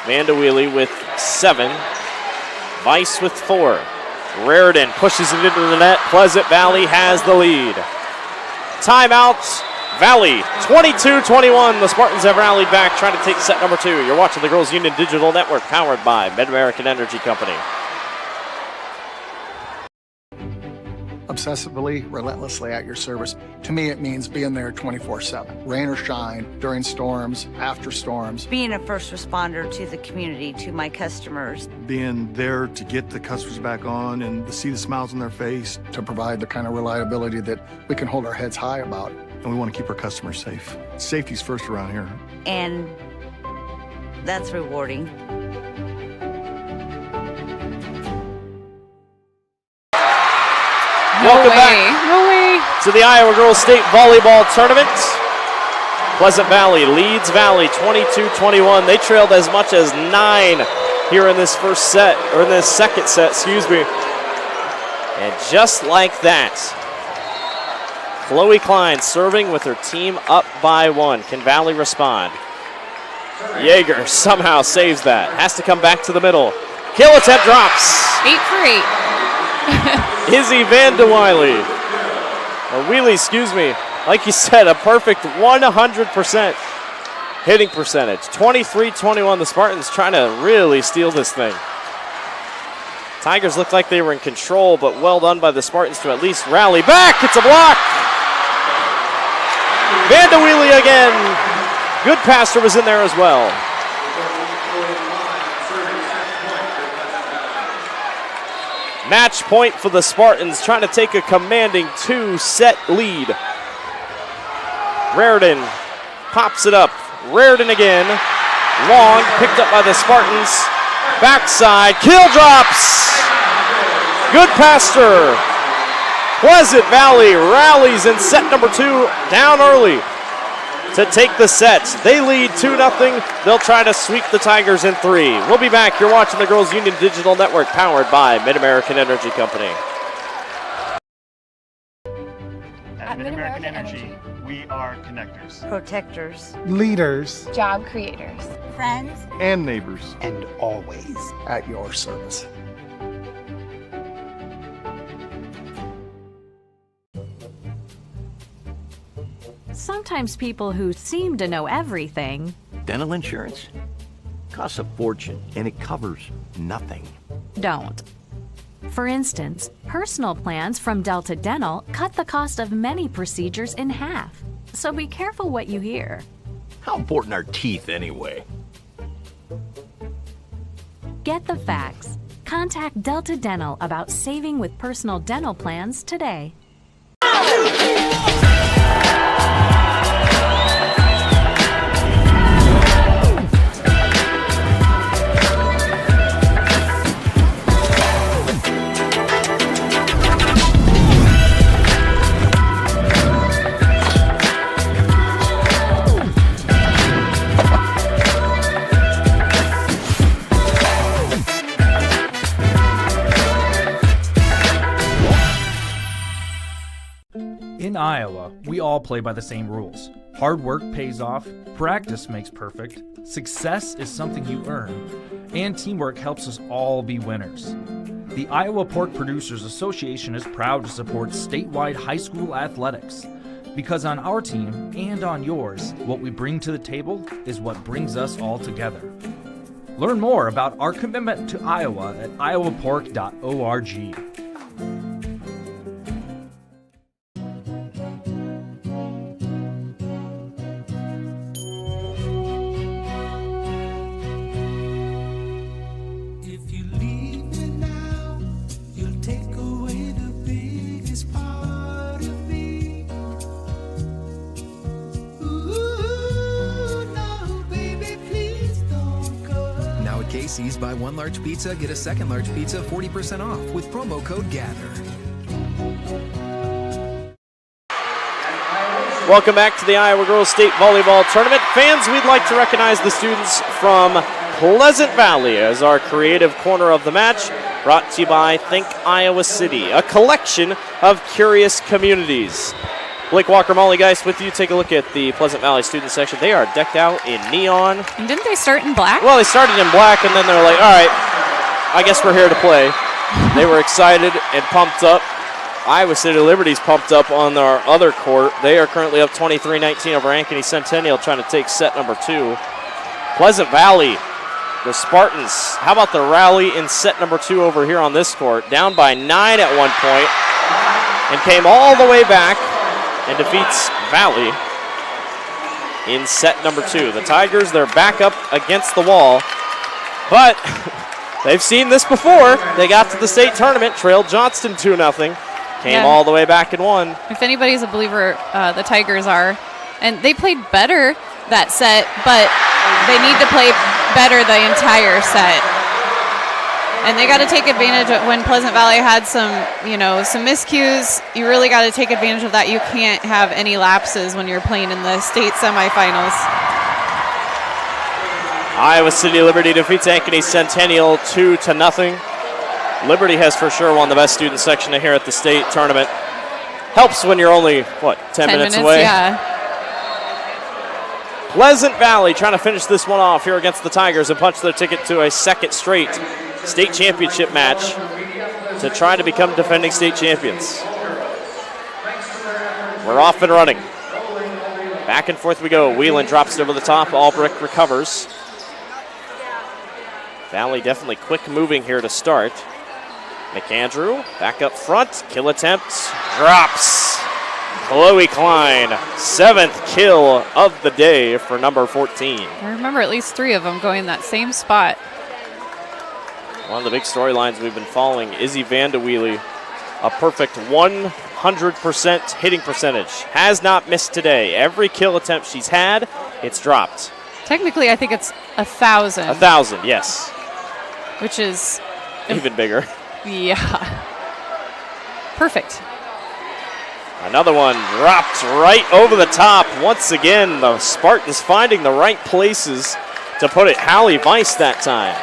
Amanda Wheely with 7. Vice with 4. Raritan pushes it into the net. Pleasant Valley has the lead. Timeout. Valley 22-21. The Spartans have rallied back, trying to take set number 2. You're watching the Girls Union Digital Network, powered by Mid-American Energy Company. Obsessively, relentlessly at your service. To me, it means being there 24/7. Rain or shine, during storms, after storms. Being a first responder to the community, to my customers. Being there to get the customers back on and to see the smiles on their face. To provide the kind of reliability that we can hold our heads high about. And we want to keep our customers safe. Safety's first around here. And that's rewarding. Welcome back to the Iowa Girls State Volleyball Tournament. Pleasant Valley leads Valley 22-21. They trailed as much as 9 here in this first set, or in this second set, excuse me. And just like that, Chloe Klein serving with her team up by 1. Can Valley respond? Yeager somehow saves that. Has to come back to the middle. Kill attempt drops. 8 for 8. Izzy Van de Wiley, or Wheely, excuse me. Like you said, a perfect 100% hitting percentage. 23-21, the Spartans trying to really steal this thing. Tigers looked like they were in control, but well done by the Spartans to at least rally back. It's a block. Van de Wiley again. Good passer was in there as well. Match point for the Spartans, trying to take a commanding 2-set lead. Raritan pops it up. Raritan again. Long, picked up by the Spartans. Backside, kill drops. Good passer. Pleasant Valley rallies in set number 2, down early to take the set. They lead 2-0. They'll try to sweep the Tigers in 3. We'll be back. You're watching the Girls Union Digital Network, powered by Mid-American Energy Company. At Mid-American Energy, we are connectors, protectors, leaders, job creators, friends, and neighbors, and always at your service. Sometimes people who seem to know everything. Dental insurance costs a fortune and it covers nothing. Don't. For instance, personal plans from Delta Dental cut the cost of many procedures in half. So be careful what you hear. How important are teeth anyway? Get the facts. Contact Delta Dental about saving with personal dental plans today. In Iowa, we all play by the same rules. Hard work pays off, practice makes perfect, success is something you earn, and teamwork helps us all be winners. The Iowa Pork Producers Association is proud to support statewide high school athletics, because on our team and on yours, what we bring to the table is what brings us all together. Learn more about our commitment to Iowa at iowapork.org. Casey's, buy one large pizza, get a second large pizza 40% off with promo code GATHER. Welcome back to the Iowa Girls State Volleyball Tournament. Fans, we'd like to recognize the students from Pleasant Valley as our creative corner of the match, brought to you by Think Iowa City, a collection of curious communities. Blake Walker, Molly Geist with you. Take a look at the Pleasant Valley student section. They are decked out in neon. And didn't they start in black? Well, they started in black, and then they're like, all right, I guess we're here to play. They were excited and pumped up. Iowa City Liberty's pumped up on our other court. They are currently up 23-19 over Ankeny Centennial, trying to take set number 2. Pleasant Valley, the Spartans. How about the rally in set number 2 over here on this court? Down by 9 at one point, and came all the way back and defeats Valley in set number 2. The Tigers, they're back up against the wall, but they've seen this before. They got to the state tournament, trailed Johnston 2-0, came all the way back and won. If anybody's a believer, the Tigers are. And they played better that set, but they need to play better the entire set. And they got to take advantage of when Pleasant Valley had some miscues. You really got to take advantage of that. You can't have any lapses when you're playing in the state semifinals. Iowa City Liberty defeats Ankeny Centennial 2-0. Liberty has for sure won the best student section here at the state tournament. Helps when you're only, 10 minutes away? Yeah. Pleasant Valley trying to finish this one off here against the Tigers and punch their ticket to a second straight state championship match to try to become defending state champions. We're off and running. Back and forth we go. Whelan drops it over the top. Albrecht recovers. Valley definitely quick moving here to start. McAndrew back up front. Kill attempt. Drops. Chloe Klein, 7th kill of the day for number 14. I remember at least 3 of them going that same spot. One of the big storylines we've been following, Izzy Vandeweely, a perfect 100% hitting percentage. Has not missed today. Every kill attempt she's had, it's dropped. Technically, I think it's 1,000. 1,000, yes. Which is even bigger. Yeah. Perfect. Another one dropped right over the top. Once again, the Spartans finding the right places to put it. Hallie Weiss that time.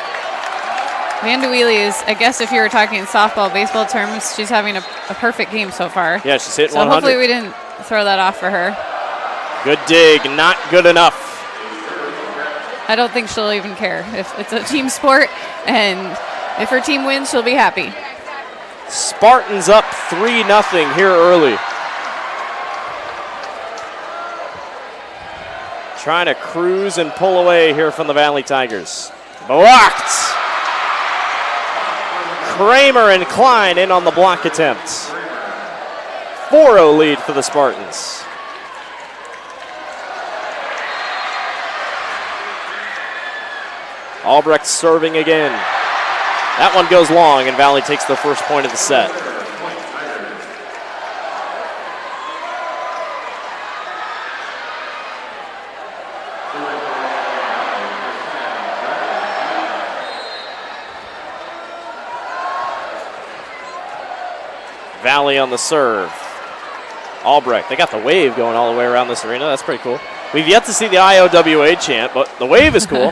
Vandeweely is, I guess if you were talking softball, baseball terms, she's having a perfect game so far. Yeah, she's hitting 100. So hopefully we didn't throw that off for her. Good dig, not good enough. I don't think she'll even care. If it's a team sport, and if her team wins, she'll be happy. Spartans up 3-0 here early. Trying to cruise and pull away here from the Valley Tigers. Blocked. Kramer and Klein in on the block attempt. 4-0 lead for the Spartans. Albrecht serving again. That one goes long, and Valley takes the first point of the set. Valley on the serve. Albrecht, they got the wave going all the way around this arena. That's pretty cool. We've yet to see the IOWA chant, but the wave is cool.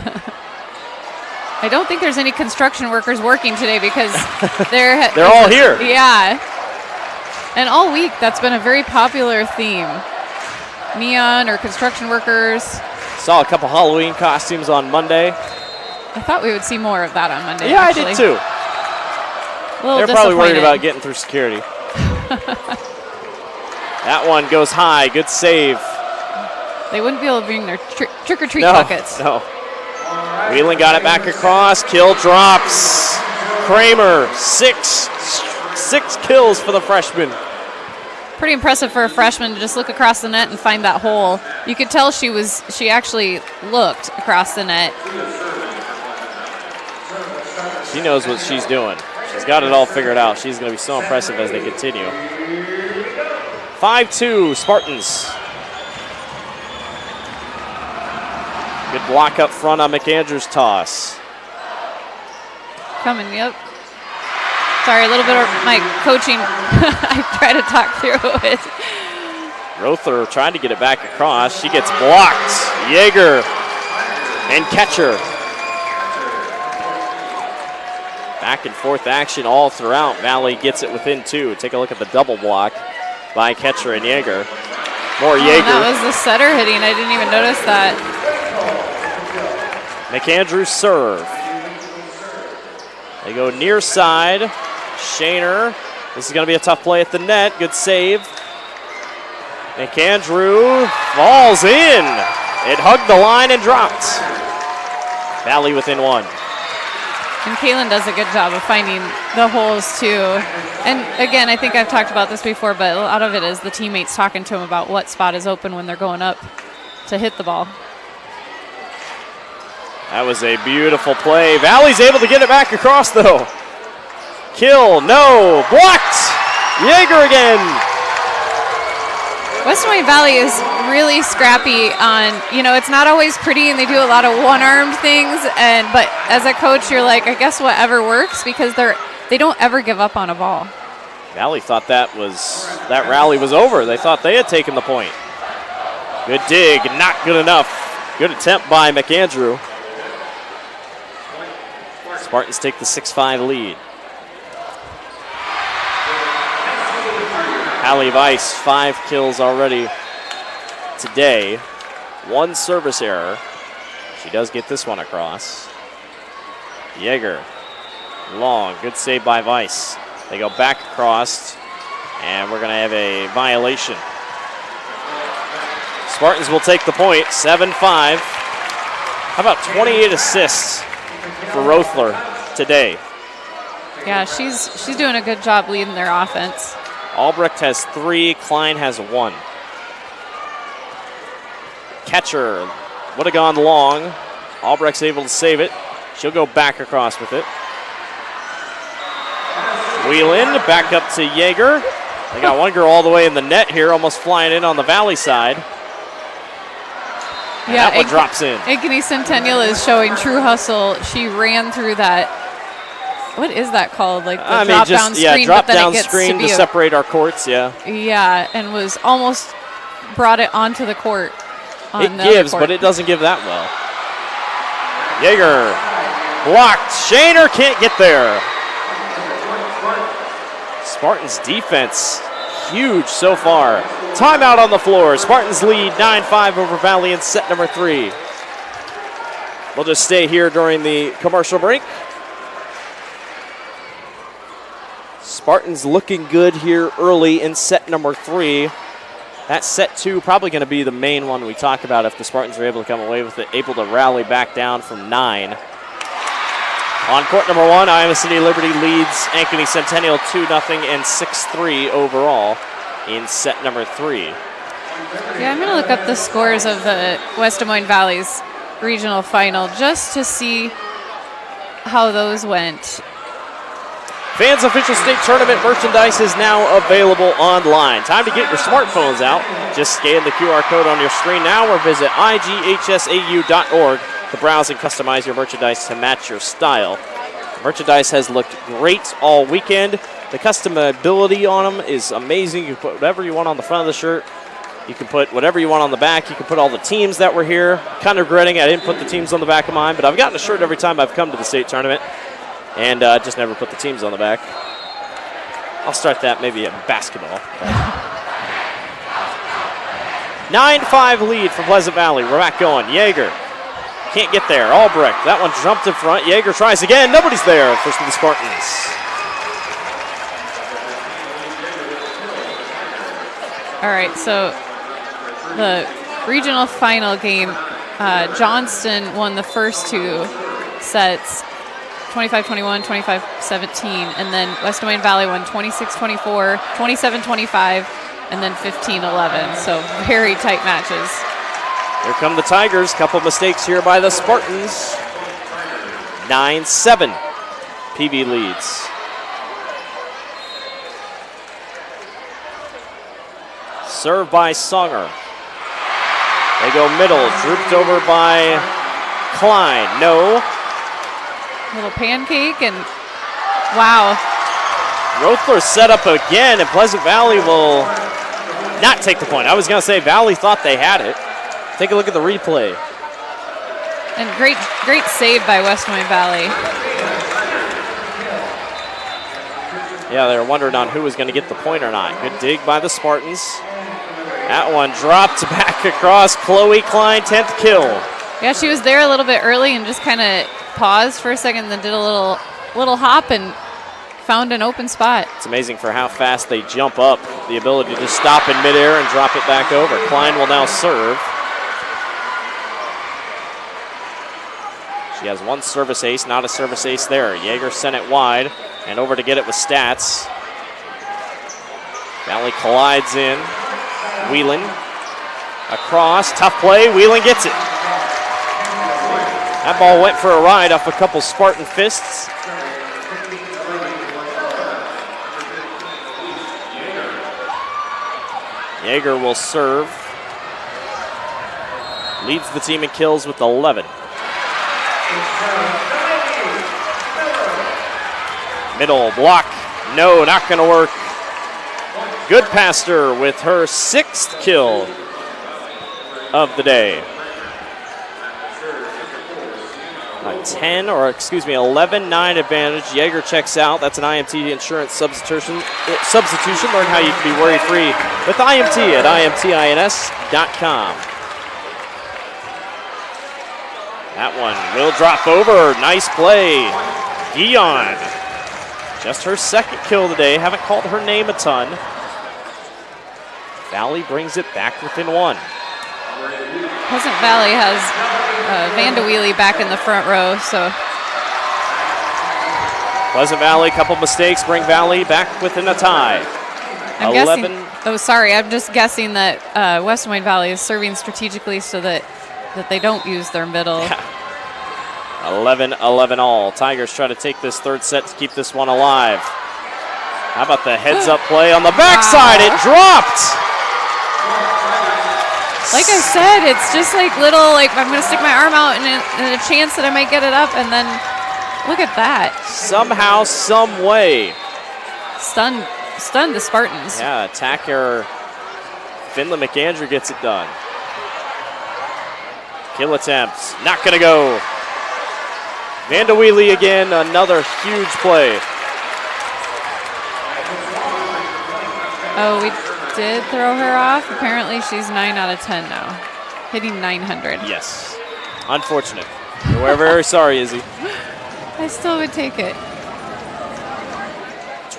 I don't think there's any construction workers working today because they're all here. Yeah. And all week, that's been a very popular theme. Neon or construction workers. Saw a couple Halloween costumes on Monday. I thought we would see more of that on Monday. Yeah, actually. I did too. They're probably worried about getting through security. That one goes high. Good save. They wouldn't be able to bring their trick-or-treat buckets. No. Whelan got it back across. Kill drops. Kramer, six kills for the freshman. Pretty impressive for a freshman to just look across the net and find that hole. You could tell she actually looked across the net. She knows what she's doing. She's got it all figured out. She's going to be so impressive as they continue. 5-2 Spartans. Good block up front on McAndrew's toss. Coming, yep. Sorry, a little bit of my coaching. I try to talk through it. Rothler trying to get it back across. She gets blocked. Yeager and Ketcher. Back and forth action all throughout. Valley gets it within 2. Take a look at the double block by Ketcher and Yeager. More Yeager. That was the setter hitting. I didn't even notice that. McAndrews serve. They go near side. Shaner. This is going to be a tough play at the net. Good save. McAndrew falls in. It hugged the line and dropped. Valley within 1. And Kaylin does a good job of finding the holes too. And again, I think I've talked about this before, but a lot of it is the teammates talking to them about what spot is open when they're going up to hit the ball. That was a beautiful play. Valley's able to get it back across though. Kill, no, blocked. Yeager again. West Moines Valley is really scrappy on, it's not always pretty and they do a lot of one-armed things, but as a coach you're like, I guess whatever works, because they don't ever give up on a ball. Valley thought that rally was over. They thought they had taken the point. Good dig, not good enough. Good attempt by McAndrew. Spartans take the 6-5 lead. Hallie Weiss, 5 kills already today. 1 service error. She does get this one across. Yeager, long, good save by Weiss. They go back across, and we're going to have a violation. Spartans will take the point, 7-5. How about 28 assists for Rothler today? Yeah, she's doing a good job leading their offense. Albrecht has 3, Klein has 1. Ketcher would have gone long. Albrecht's able to save it. She'll go back across with it. Whelan back up to Yeager. They got one girl all the way in the net here, almost flying in on the Valley side. And that one drops in. Ankeny Centennial is showing true hustle. She ran through that. What is that called? Like the drop-down screen, drop but then down it gets screen to separate our courts, yeah. Yeah, and was almost brought it onto the court. It gives, but it doesn't give that well. Yeager blocked. Shaner can't get there. Spartans defense, huge so far. Timeout on the floor. Spartans lead 9-5 over Valley in set number 3. We'll just stay here during the commercial break. Spartans looking good here early in set number 3. That's set 2, probably going to be the main one we talk about if the Spartans are able to come away with it, able to rally back down from 9. On court number 1, Iowa City Liberty leads Ankeny Centennial 2-0 and 6-3 overall in set number 3. Yeah, I'm going to look up the scores of the West Des Moines Valley's regional final just to see how those went. Fans Official State Tournament merchandise is now available online. Time to get your smartphones out. Just scan the QR code on your screen now or visit IGHSAU.org to browse and customize your merchandise to match your style. Merchandise has looked great all weekend. The customability on them is amazing. You can put whatever you want on the front of the shirt. You can put whatever you want on the back. You can put all the teams that were here. Kind of regretting I didn't put the teams on the back of mine, but I've gotten a shirt every time I've come to the state tournament. And just never put the teams on the back. I'll start that maybe in basketball. 9-5 lead for Pleasant Valley. We're back going. Yeager can't get there. Albrecht, that one jumped in front. Yeager tries again. Nobody's there for the Spartans. All right, so the regional final game Johnston won the first 2 sets, 25-21, 25-17, and then West Des Moines Valley won 26-24, 27-25, and then 15-11. So very tight matches. Here come the Tigers. Couple mistakes here by the Spartans. 9-7. PV leads. Served by Songer. They go middle, drooped over by Klein. No. Little pancake, and wow. Rothler set up again, and Pleasant Valley will not take the point. I was going to say Valley thought they had it. Take a look at the replay. And great save by West Des Moines Valley. Yeah, they were wondering on who was going to get the point or not. Good dig by the Spartans. That one dropped back across. Chloe Klein, 10th kill. Yeah, she was there a little bit early and just kind of paused for a second, then did a little hop and found an open spot. It's amazing for how fast they jump up. The ability to stop in midair and drop it back over. Klein will now serve. She has one service ace, not a service ace there. Yeager sent it wide and over to get it with Stats. Valley collides in. Whelan across, tough play. Whelan gets it. That ball went for a ride off a couple Spartan fists. Yeager will serve. Leads the team in kills with 11. Middle block. No, not going to work. Good past her with her 6th kill of the day. A 11-9 advantage. Yeager checks out. That's an IMT insurance substitution. Learn how you can be worry-free with IMT at imtins.com. That one will drop over. Nice play. Guion. Just her 2nd kill of the day. Haven't called her name a ton. Valley brings it back within 1. Pleasant Valley has Vanda Wheelie back in the front row, so. Pleasant Valley, couple mistakes bring Valley back within a tie. I'm just guessing that West Des Moines Valley is serving strategically so that they don't use their middle. 11-11 all. Tigers try to take this 3rd set to keep this one alive. How about the heads-up play on the backside? Wow. It dropped. Like I said, it's just like little, like I'm going to stick my arm out and a chance that I might get it up, and then look at that. Somehow, some way. Stunned the Spartans. Yeah, attack error. Finley McAndrew gets it done. Kill attempts, not going to go. Vanda Wheelie again, another huge play. Oh, we did throw her off. Apparently she's 9 out of 10 now, hitting 900. Yes, unfortunate. We're very sorry, Izzy. I still would take it.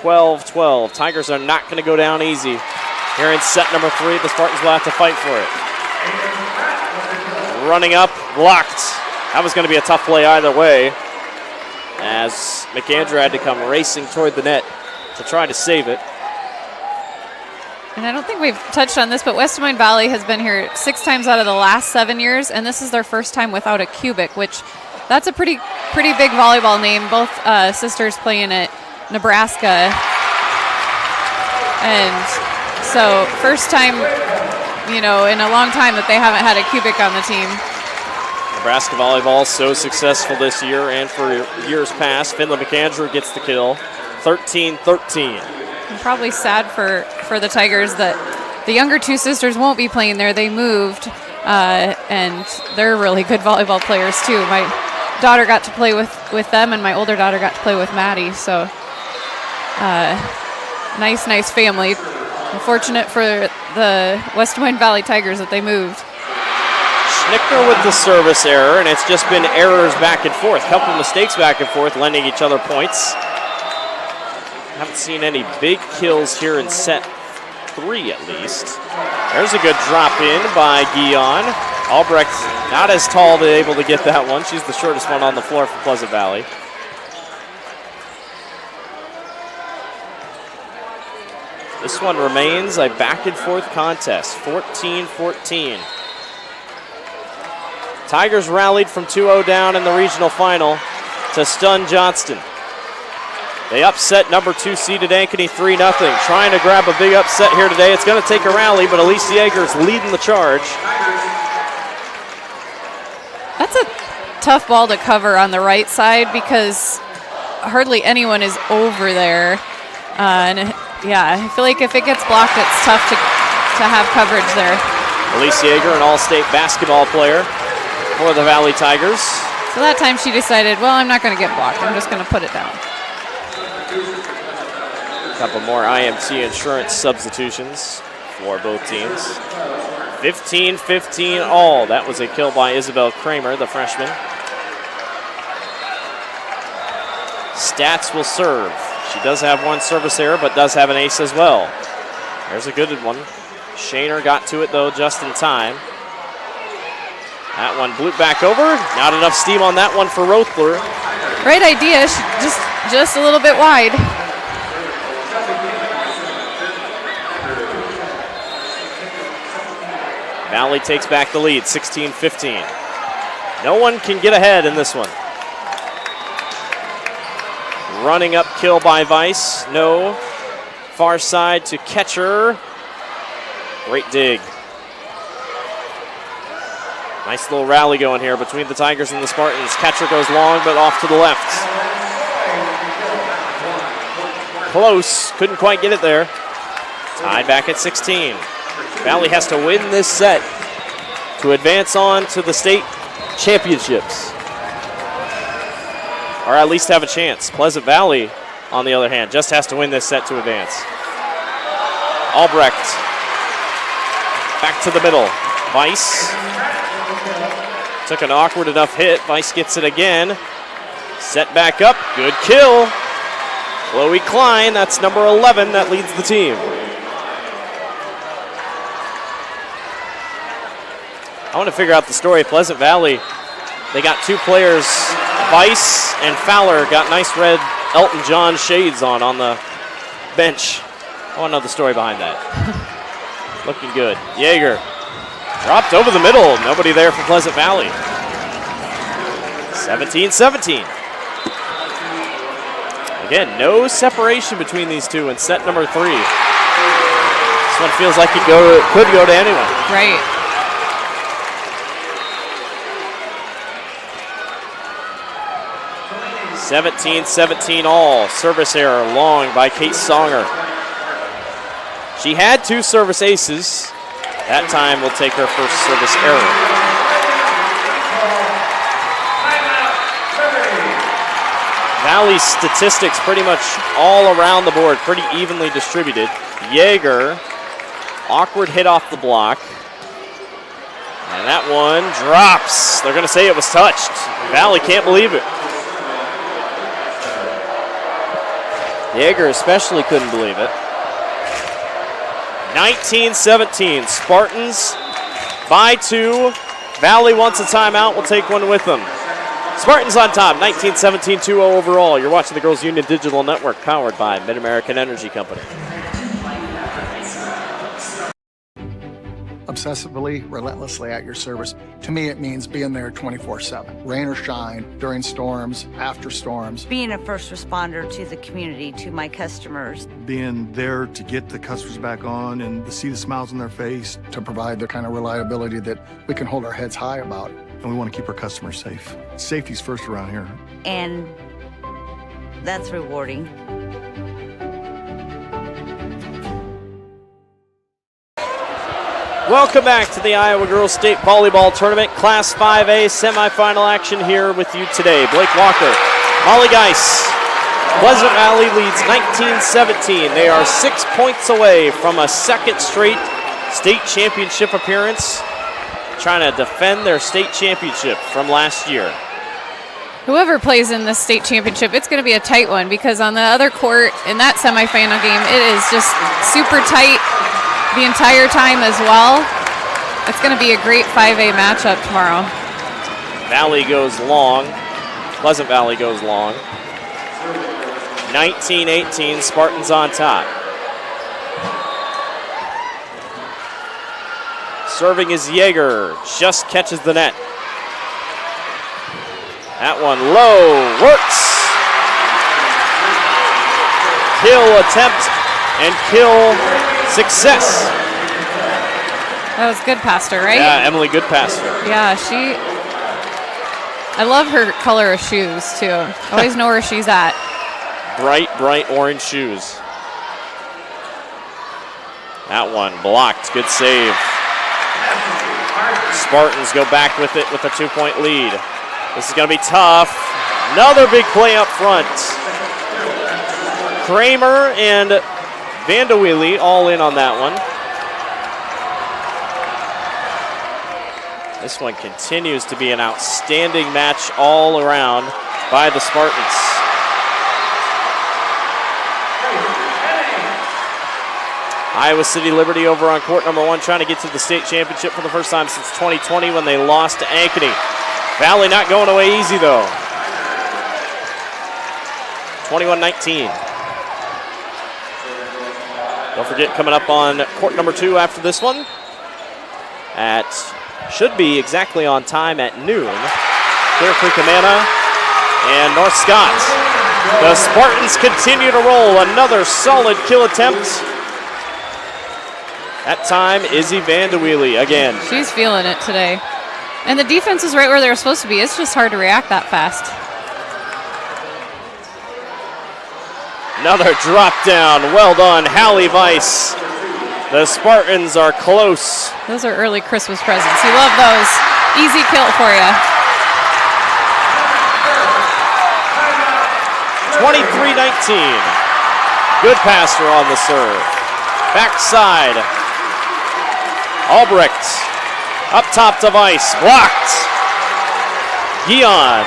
12-12. Tigers are not going to go down easy. Here in set number 3, the Spartans will have to fight for it. Running up, blocked. That was going to be a tough play either way, as McAndrew had to come racing toward the net to try to save it. And I don't think we've touched on this, but West Des Moines Valley has been here 6 times out of the last 7 years, and this is their first time without a cubic, which that's a pretty big volleyball name. Both sisters playing at Nebraska. And so first time, in a long time that they haven't had a cubic on the team. Nebraska volleyball so successful this year and for years past. Finley McAndrew gets the kill, 13-13. I'm probably sad for the Tigers that the younger 2 sisters won't be playing there. They moved, and they're really good volleyball players too. My daughter got to play with them, and my older daughter got to play with Maddie. So nice family. Unfortunate for the West Des Moines Valley Tigers that they moved. Schnickler with the service error, and it's just been errors back and forth. Couple mistakes back and forth, lending each other points. Haven't seen any big kills here in set 3 at least. There's a good drop in by Guion. Albrecht not as tall to be able to get that one. She's the shortest one on the floor for Pleasant Valley. This one remains a back and forth contest, 14-14. Tigers rallied from 2-0 down in the regional final to stun Johnston. They upset number 2 seeded Ankeny 3-0. Trying to grab a big upset here today. It's going to take a rally, but Elise Yeager's leading the charge. That's a tough ball to cover on the right side because hardly anyone is over there. Yeah, I feel like if it gets blocked, it's tough to have coverage there. Elise Yeager, an all-state basketball player for the Valley Tigers. So that time she decided, well, I'm not going to get blocked. I'm just going to put it down. A couple more IMT insurance substitutions for both teams. 15-15 all. That was a kill by Isabel Kramer, the freshman. Stats will serve. She does have one service error, but does have an ace as well. There's a good one. Shaner got to it, though, just in time. That one blew back over. Not enough steam on that one for Rothler. Great idea, just a little bit wide. Valley takes back the lead, 16-15. No one can get ahead in this one. Running up kill by Weiss. No. Far side to Ketcher. Great dig. Nice little rally going here between the Tigers and the Spartans. Ketcher goes long, but off to the left. Close. Couldn't quite get it there. Tied back at 16. Valley has to win this set to advance on to the state championships, or at least have a chance. Pleasant Valley, on the other hand, just has to win this set to advance. Albrecht back to the middle. Weiss took an awkward enough hit. Weiss gets it again. Set back up. Good kill. Chloe Klein, that's number 11, that leads the team. I want to figure out the story. Pleasant Valley, they got two players, Weiss and Fowler, got nice red Elton John shades on the bench. I want to know the story behind that. Looking good. Yeager dropped over the middle. Nobody there for Pleasant Valley. 17-17. Again, no separation between these two in set number 3. This one feels like it could go to anyone. Right. (17-17) all. Service error long by Kate Songer. She had 2 service aces. That time will take her first service error. Valley's statistics pretty much all around the board, pretty evenly distributed. Yeager, awkward hit off the block. And that one drops. They're going to say it was touched. Valley can't believe it. Yeager especially couldn't believe it. 19-17, Spartans by 2. Valley wants a timeout, we'll take one with them. Spartans on top, 19-17, 2-0 overall. You're watching the Girls Union Digital Network, powered by Mid-American Energy Company. Obsessively, relentlessly at your service. To me, it means being there 24/7, rain or shine, during storms, after storms. Being a first responder to the community, to my customers. Being there to get the customers back on and to see the smiles on their face. To provide the kind of reliability that we can hold our heads high about. And we want to keep our customers safe. Safety's first around here. And that's rewarding. Welcome back to the Iowa Girls State Volleyball Tournament, Class 5A semifinal action here with you today. Blake Walker, Molly Geis. Pleasant Valley leads 19-17. They are 6 points away from a second straight state championship appearance, trying to defend their state championship from last year. Whoever plays in this state championship, it's going to be a tight one, because on the other court in that semifinal game, it is just super tight the entire time as well. It's going to be a great 5A matchup tomorrow. Valley goes long. Pleasant Valley goes long. 19-18, Spartans on top. Serving is Yeager, just catches the net. That one low, works. Kill attempt and kill success. That was Goodpaster, right? Yeah, Emily Goodpaster. Yeah, I love her color of shoes, too. Always know where she's at. Bright, bright orange shoes. That one blocked, good save. Spartans go back with it with a 2-point lead. This is going to be tough. Another big play up front. Kramer and Vanderweely all in on that one. This one continues to be an outstanding match all around by the Spartans. Iowa City Liberty over on court number 1, trying to get to the state championship for the first time since 2020 when they lost to Ankeny. Valley not going away easy though. 21-19. Don't forget, coming up on court number 2 after this one should be exactly on time at noon. Clear Creek Amana and North Scott. The Spartans continue to roll. Another solid kill attempt. That time, Izzy Vanderweely again. She's feeling it today. And the defense is right where they're supposed to be. It's just hard to react that fast. Another drop down. Well done, Hallie Weiss. The Spartans are close. Those are early Christmas presents. You love those. Easy kill for you. 23-19. Goodpaster on the serve. Backside. Albrecht. Up top to Weiss. Blocked. Guion.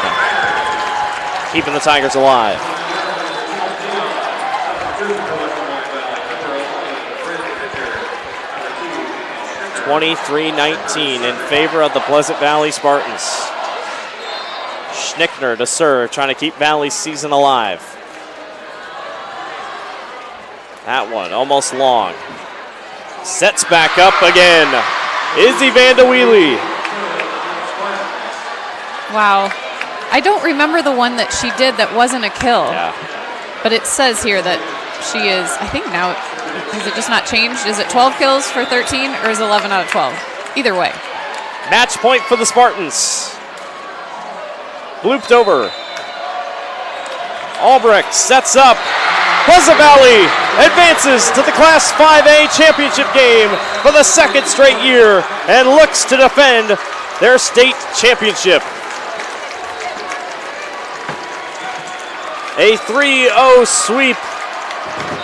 Keeping the Tigers alive. (23-19) in favor of the Pleasant Valley Spartans. Schnickner to serve, trying to keep Valley's season alive. That one almost long. Sets back up again. Izzy Vanderweely. Wow. I don't remember the one that she did that wasn't a kill. Yeah. But it says here that she is, I think now, has it just not changed? Is it 12 kills for 13 or is it 11 out of 12? Either way. Match point for the Spartans. Looped over. Albrecht sets up. Pleasant Valley advances to the Class 5A championship game for the second straight year and looks to defend their state championship. A 3-0 sweep.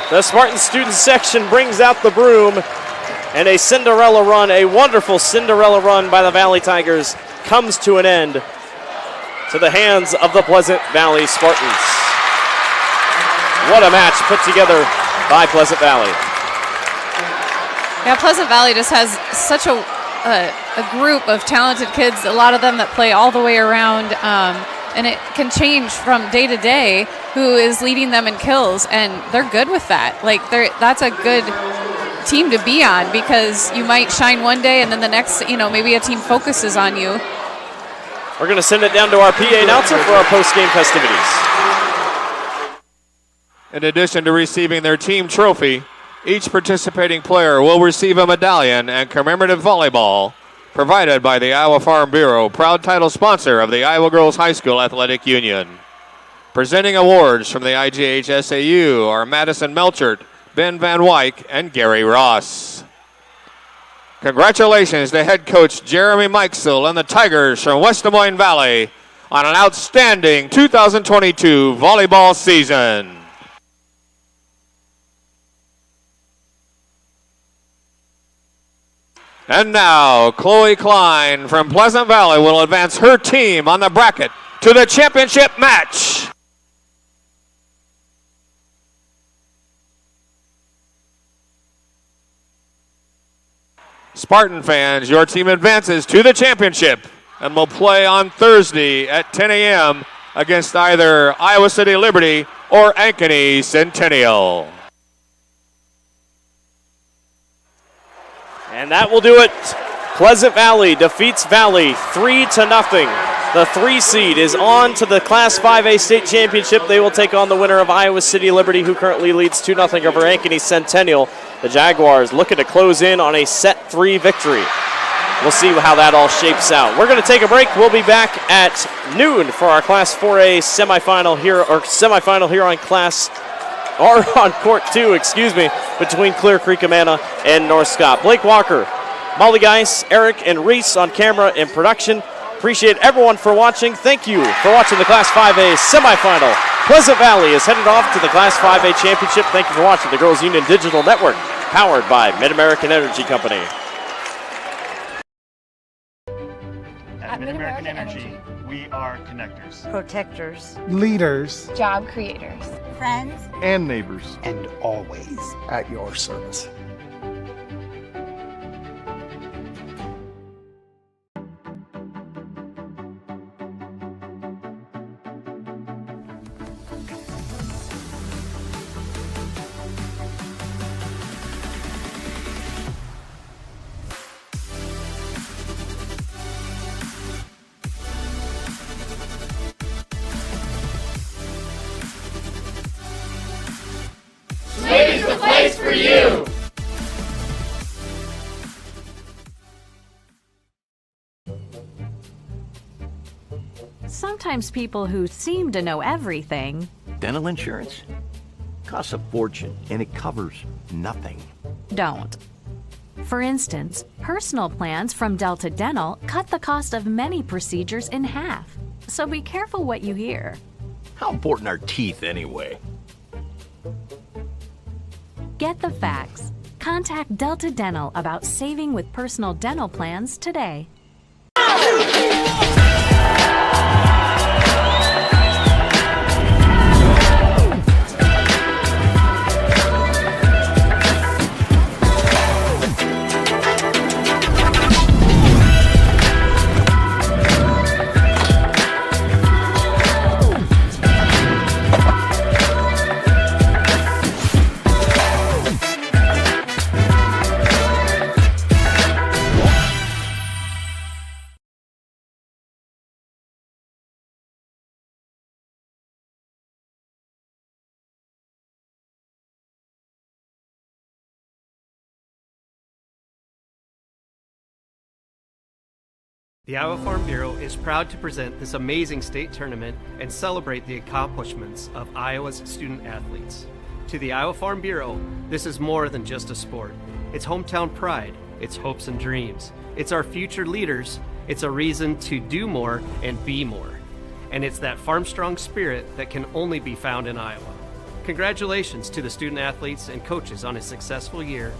The Spartan student section brings out the broom, and a Cinderella run, a wonderful Cinderella run by the Valley Tigers, comes to an end to the hands of the Pleasant Valley Spartans. What a match put together by Pleasant Valley. Yeah, Pleasant Valley just has such a group of talented kids, a lot of them that play all the way around, and it can change from day to day who is leading them in kills, and they're good with that. Like, that's a good team to be on because you might shine one day and then the next, maybe a team focuses on you. We're going to send it down to our PA announcer for our post-game festivities. In addition to receiving their team trophy, each participating player will receive a medallion and commemorative volleyball provided by the Iowa Farm Bureau, proud title sponsor of the Iowa Girls High School Athletic Union. Presenting awards from the IGHSAU are Madison Melchert, Ben Van Wyck, and Gary Ross. Congratulations to head coach Jeremy Mikesell and the Tigers from West Des Moines Valley on an outstanding 2022 volleyball season. And now, Chloe Klein from Pleasant Valley will advance her team on the bracket to the championship match. Spartan fans, your team advances to the championship and will play on Thursday at 10 a.m. against either Iowa City Liberty or Ankeny Centennial. And that will do it. Pleasant Valley defeats Valley 3-0. The 3 seed is on to the Class 5A state championship. They will take on the winner of Iowa City Liberty, who currently leads 2-0 over Ankeny Centennial. The Jaguars looking to close in on a set 3 victory. We'll see how that all shapes out. We're going to take a break. We'll be back at noon for our Class 4A semifinal here on Court 2, between Clear Creek Amana and North Scott. Blake Walker, Molly Geis, Eric, and Reese on camera and production. Appreciate everyone for watching. Thank you for watching the Class 5A semifinal. Pleasant Valley is headed off to the Class 5A championship. Thank you for watching the Girls Union Digital Network, powered by Mid-American Energy Company. At Mid-American Energy, we are connectors, protectors, leaders, Job creators. friends, and neighbors, and always at your service. Slade's the place for you! Sometimes people who seem to know everything Dental insurance costs a fortune and it covers nothing. don't. For instance, personal plans from Delta Dental cut the cost of many procedures in half. So be careful what you hear. How important are teeth anyway? Get the facts. Contact Delta Dental about saving with personal dental plans today. The Iowa Farm Bureau is proud to present this amazing state tournament and celebrate the accomplishments of Iowa's student athletes. To the Iowa Farm Bureau, this is more than just a sport. It's hometown pride, it's hopes and dreams, it's our future leaders, it's a reason to do more and be more. And it's that farm strong spirit that can only be found in Iowa. Congratulations to the student athletes and coaches on a successful year.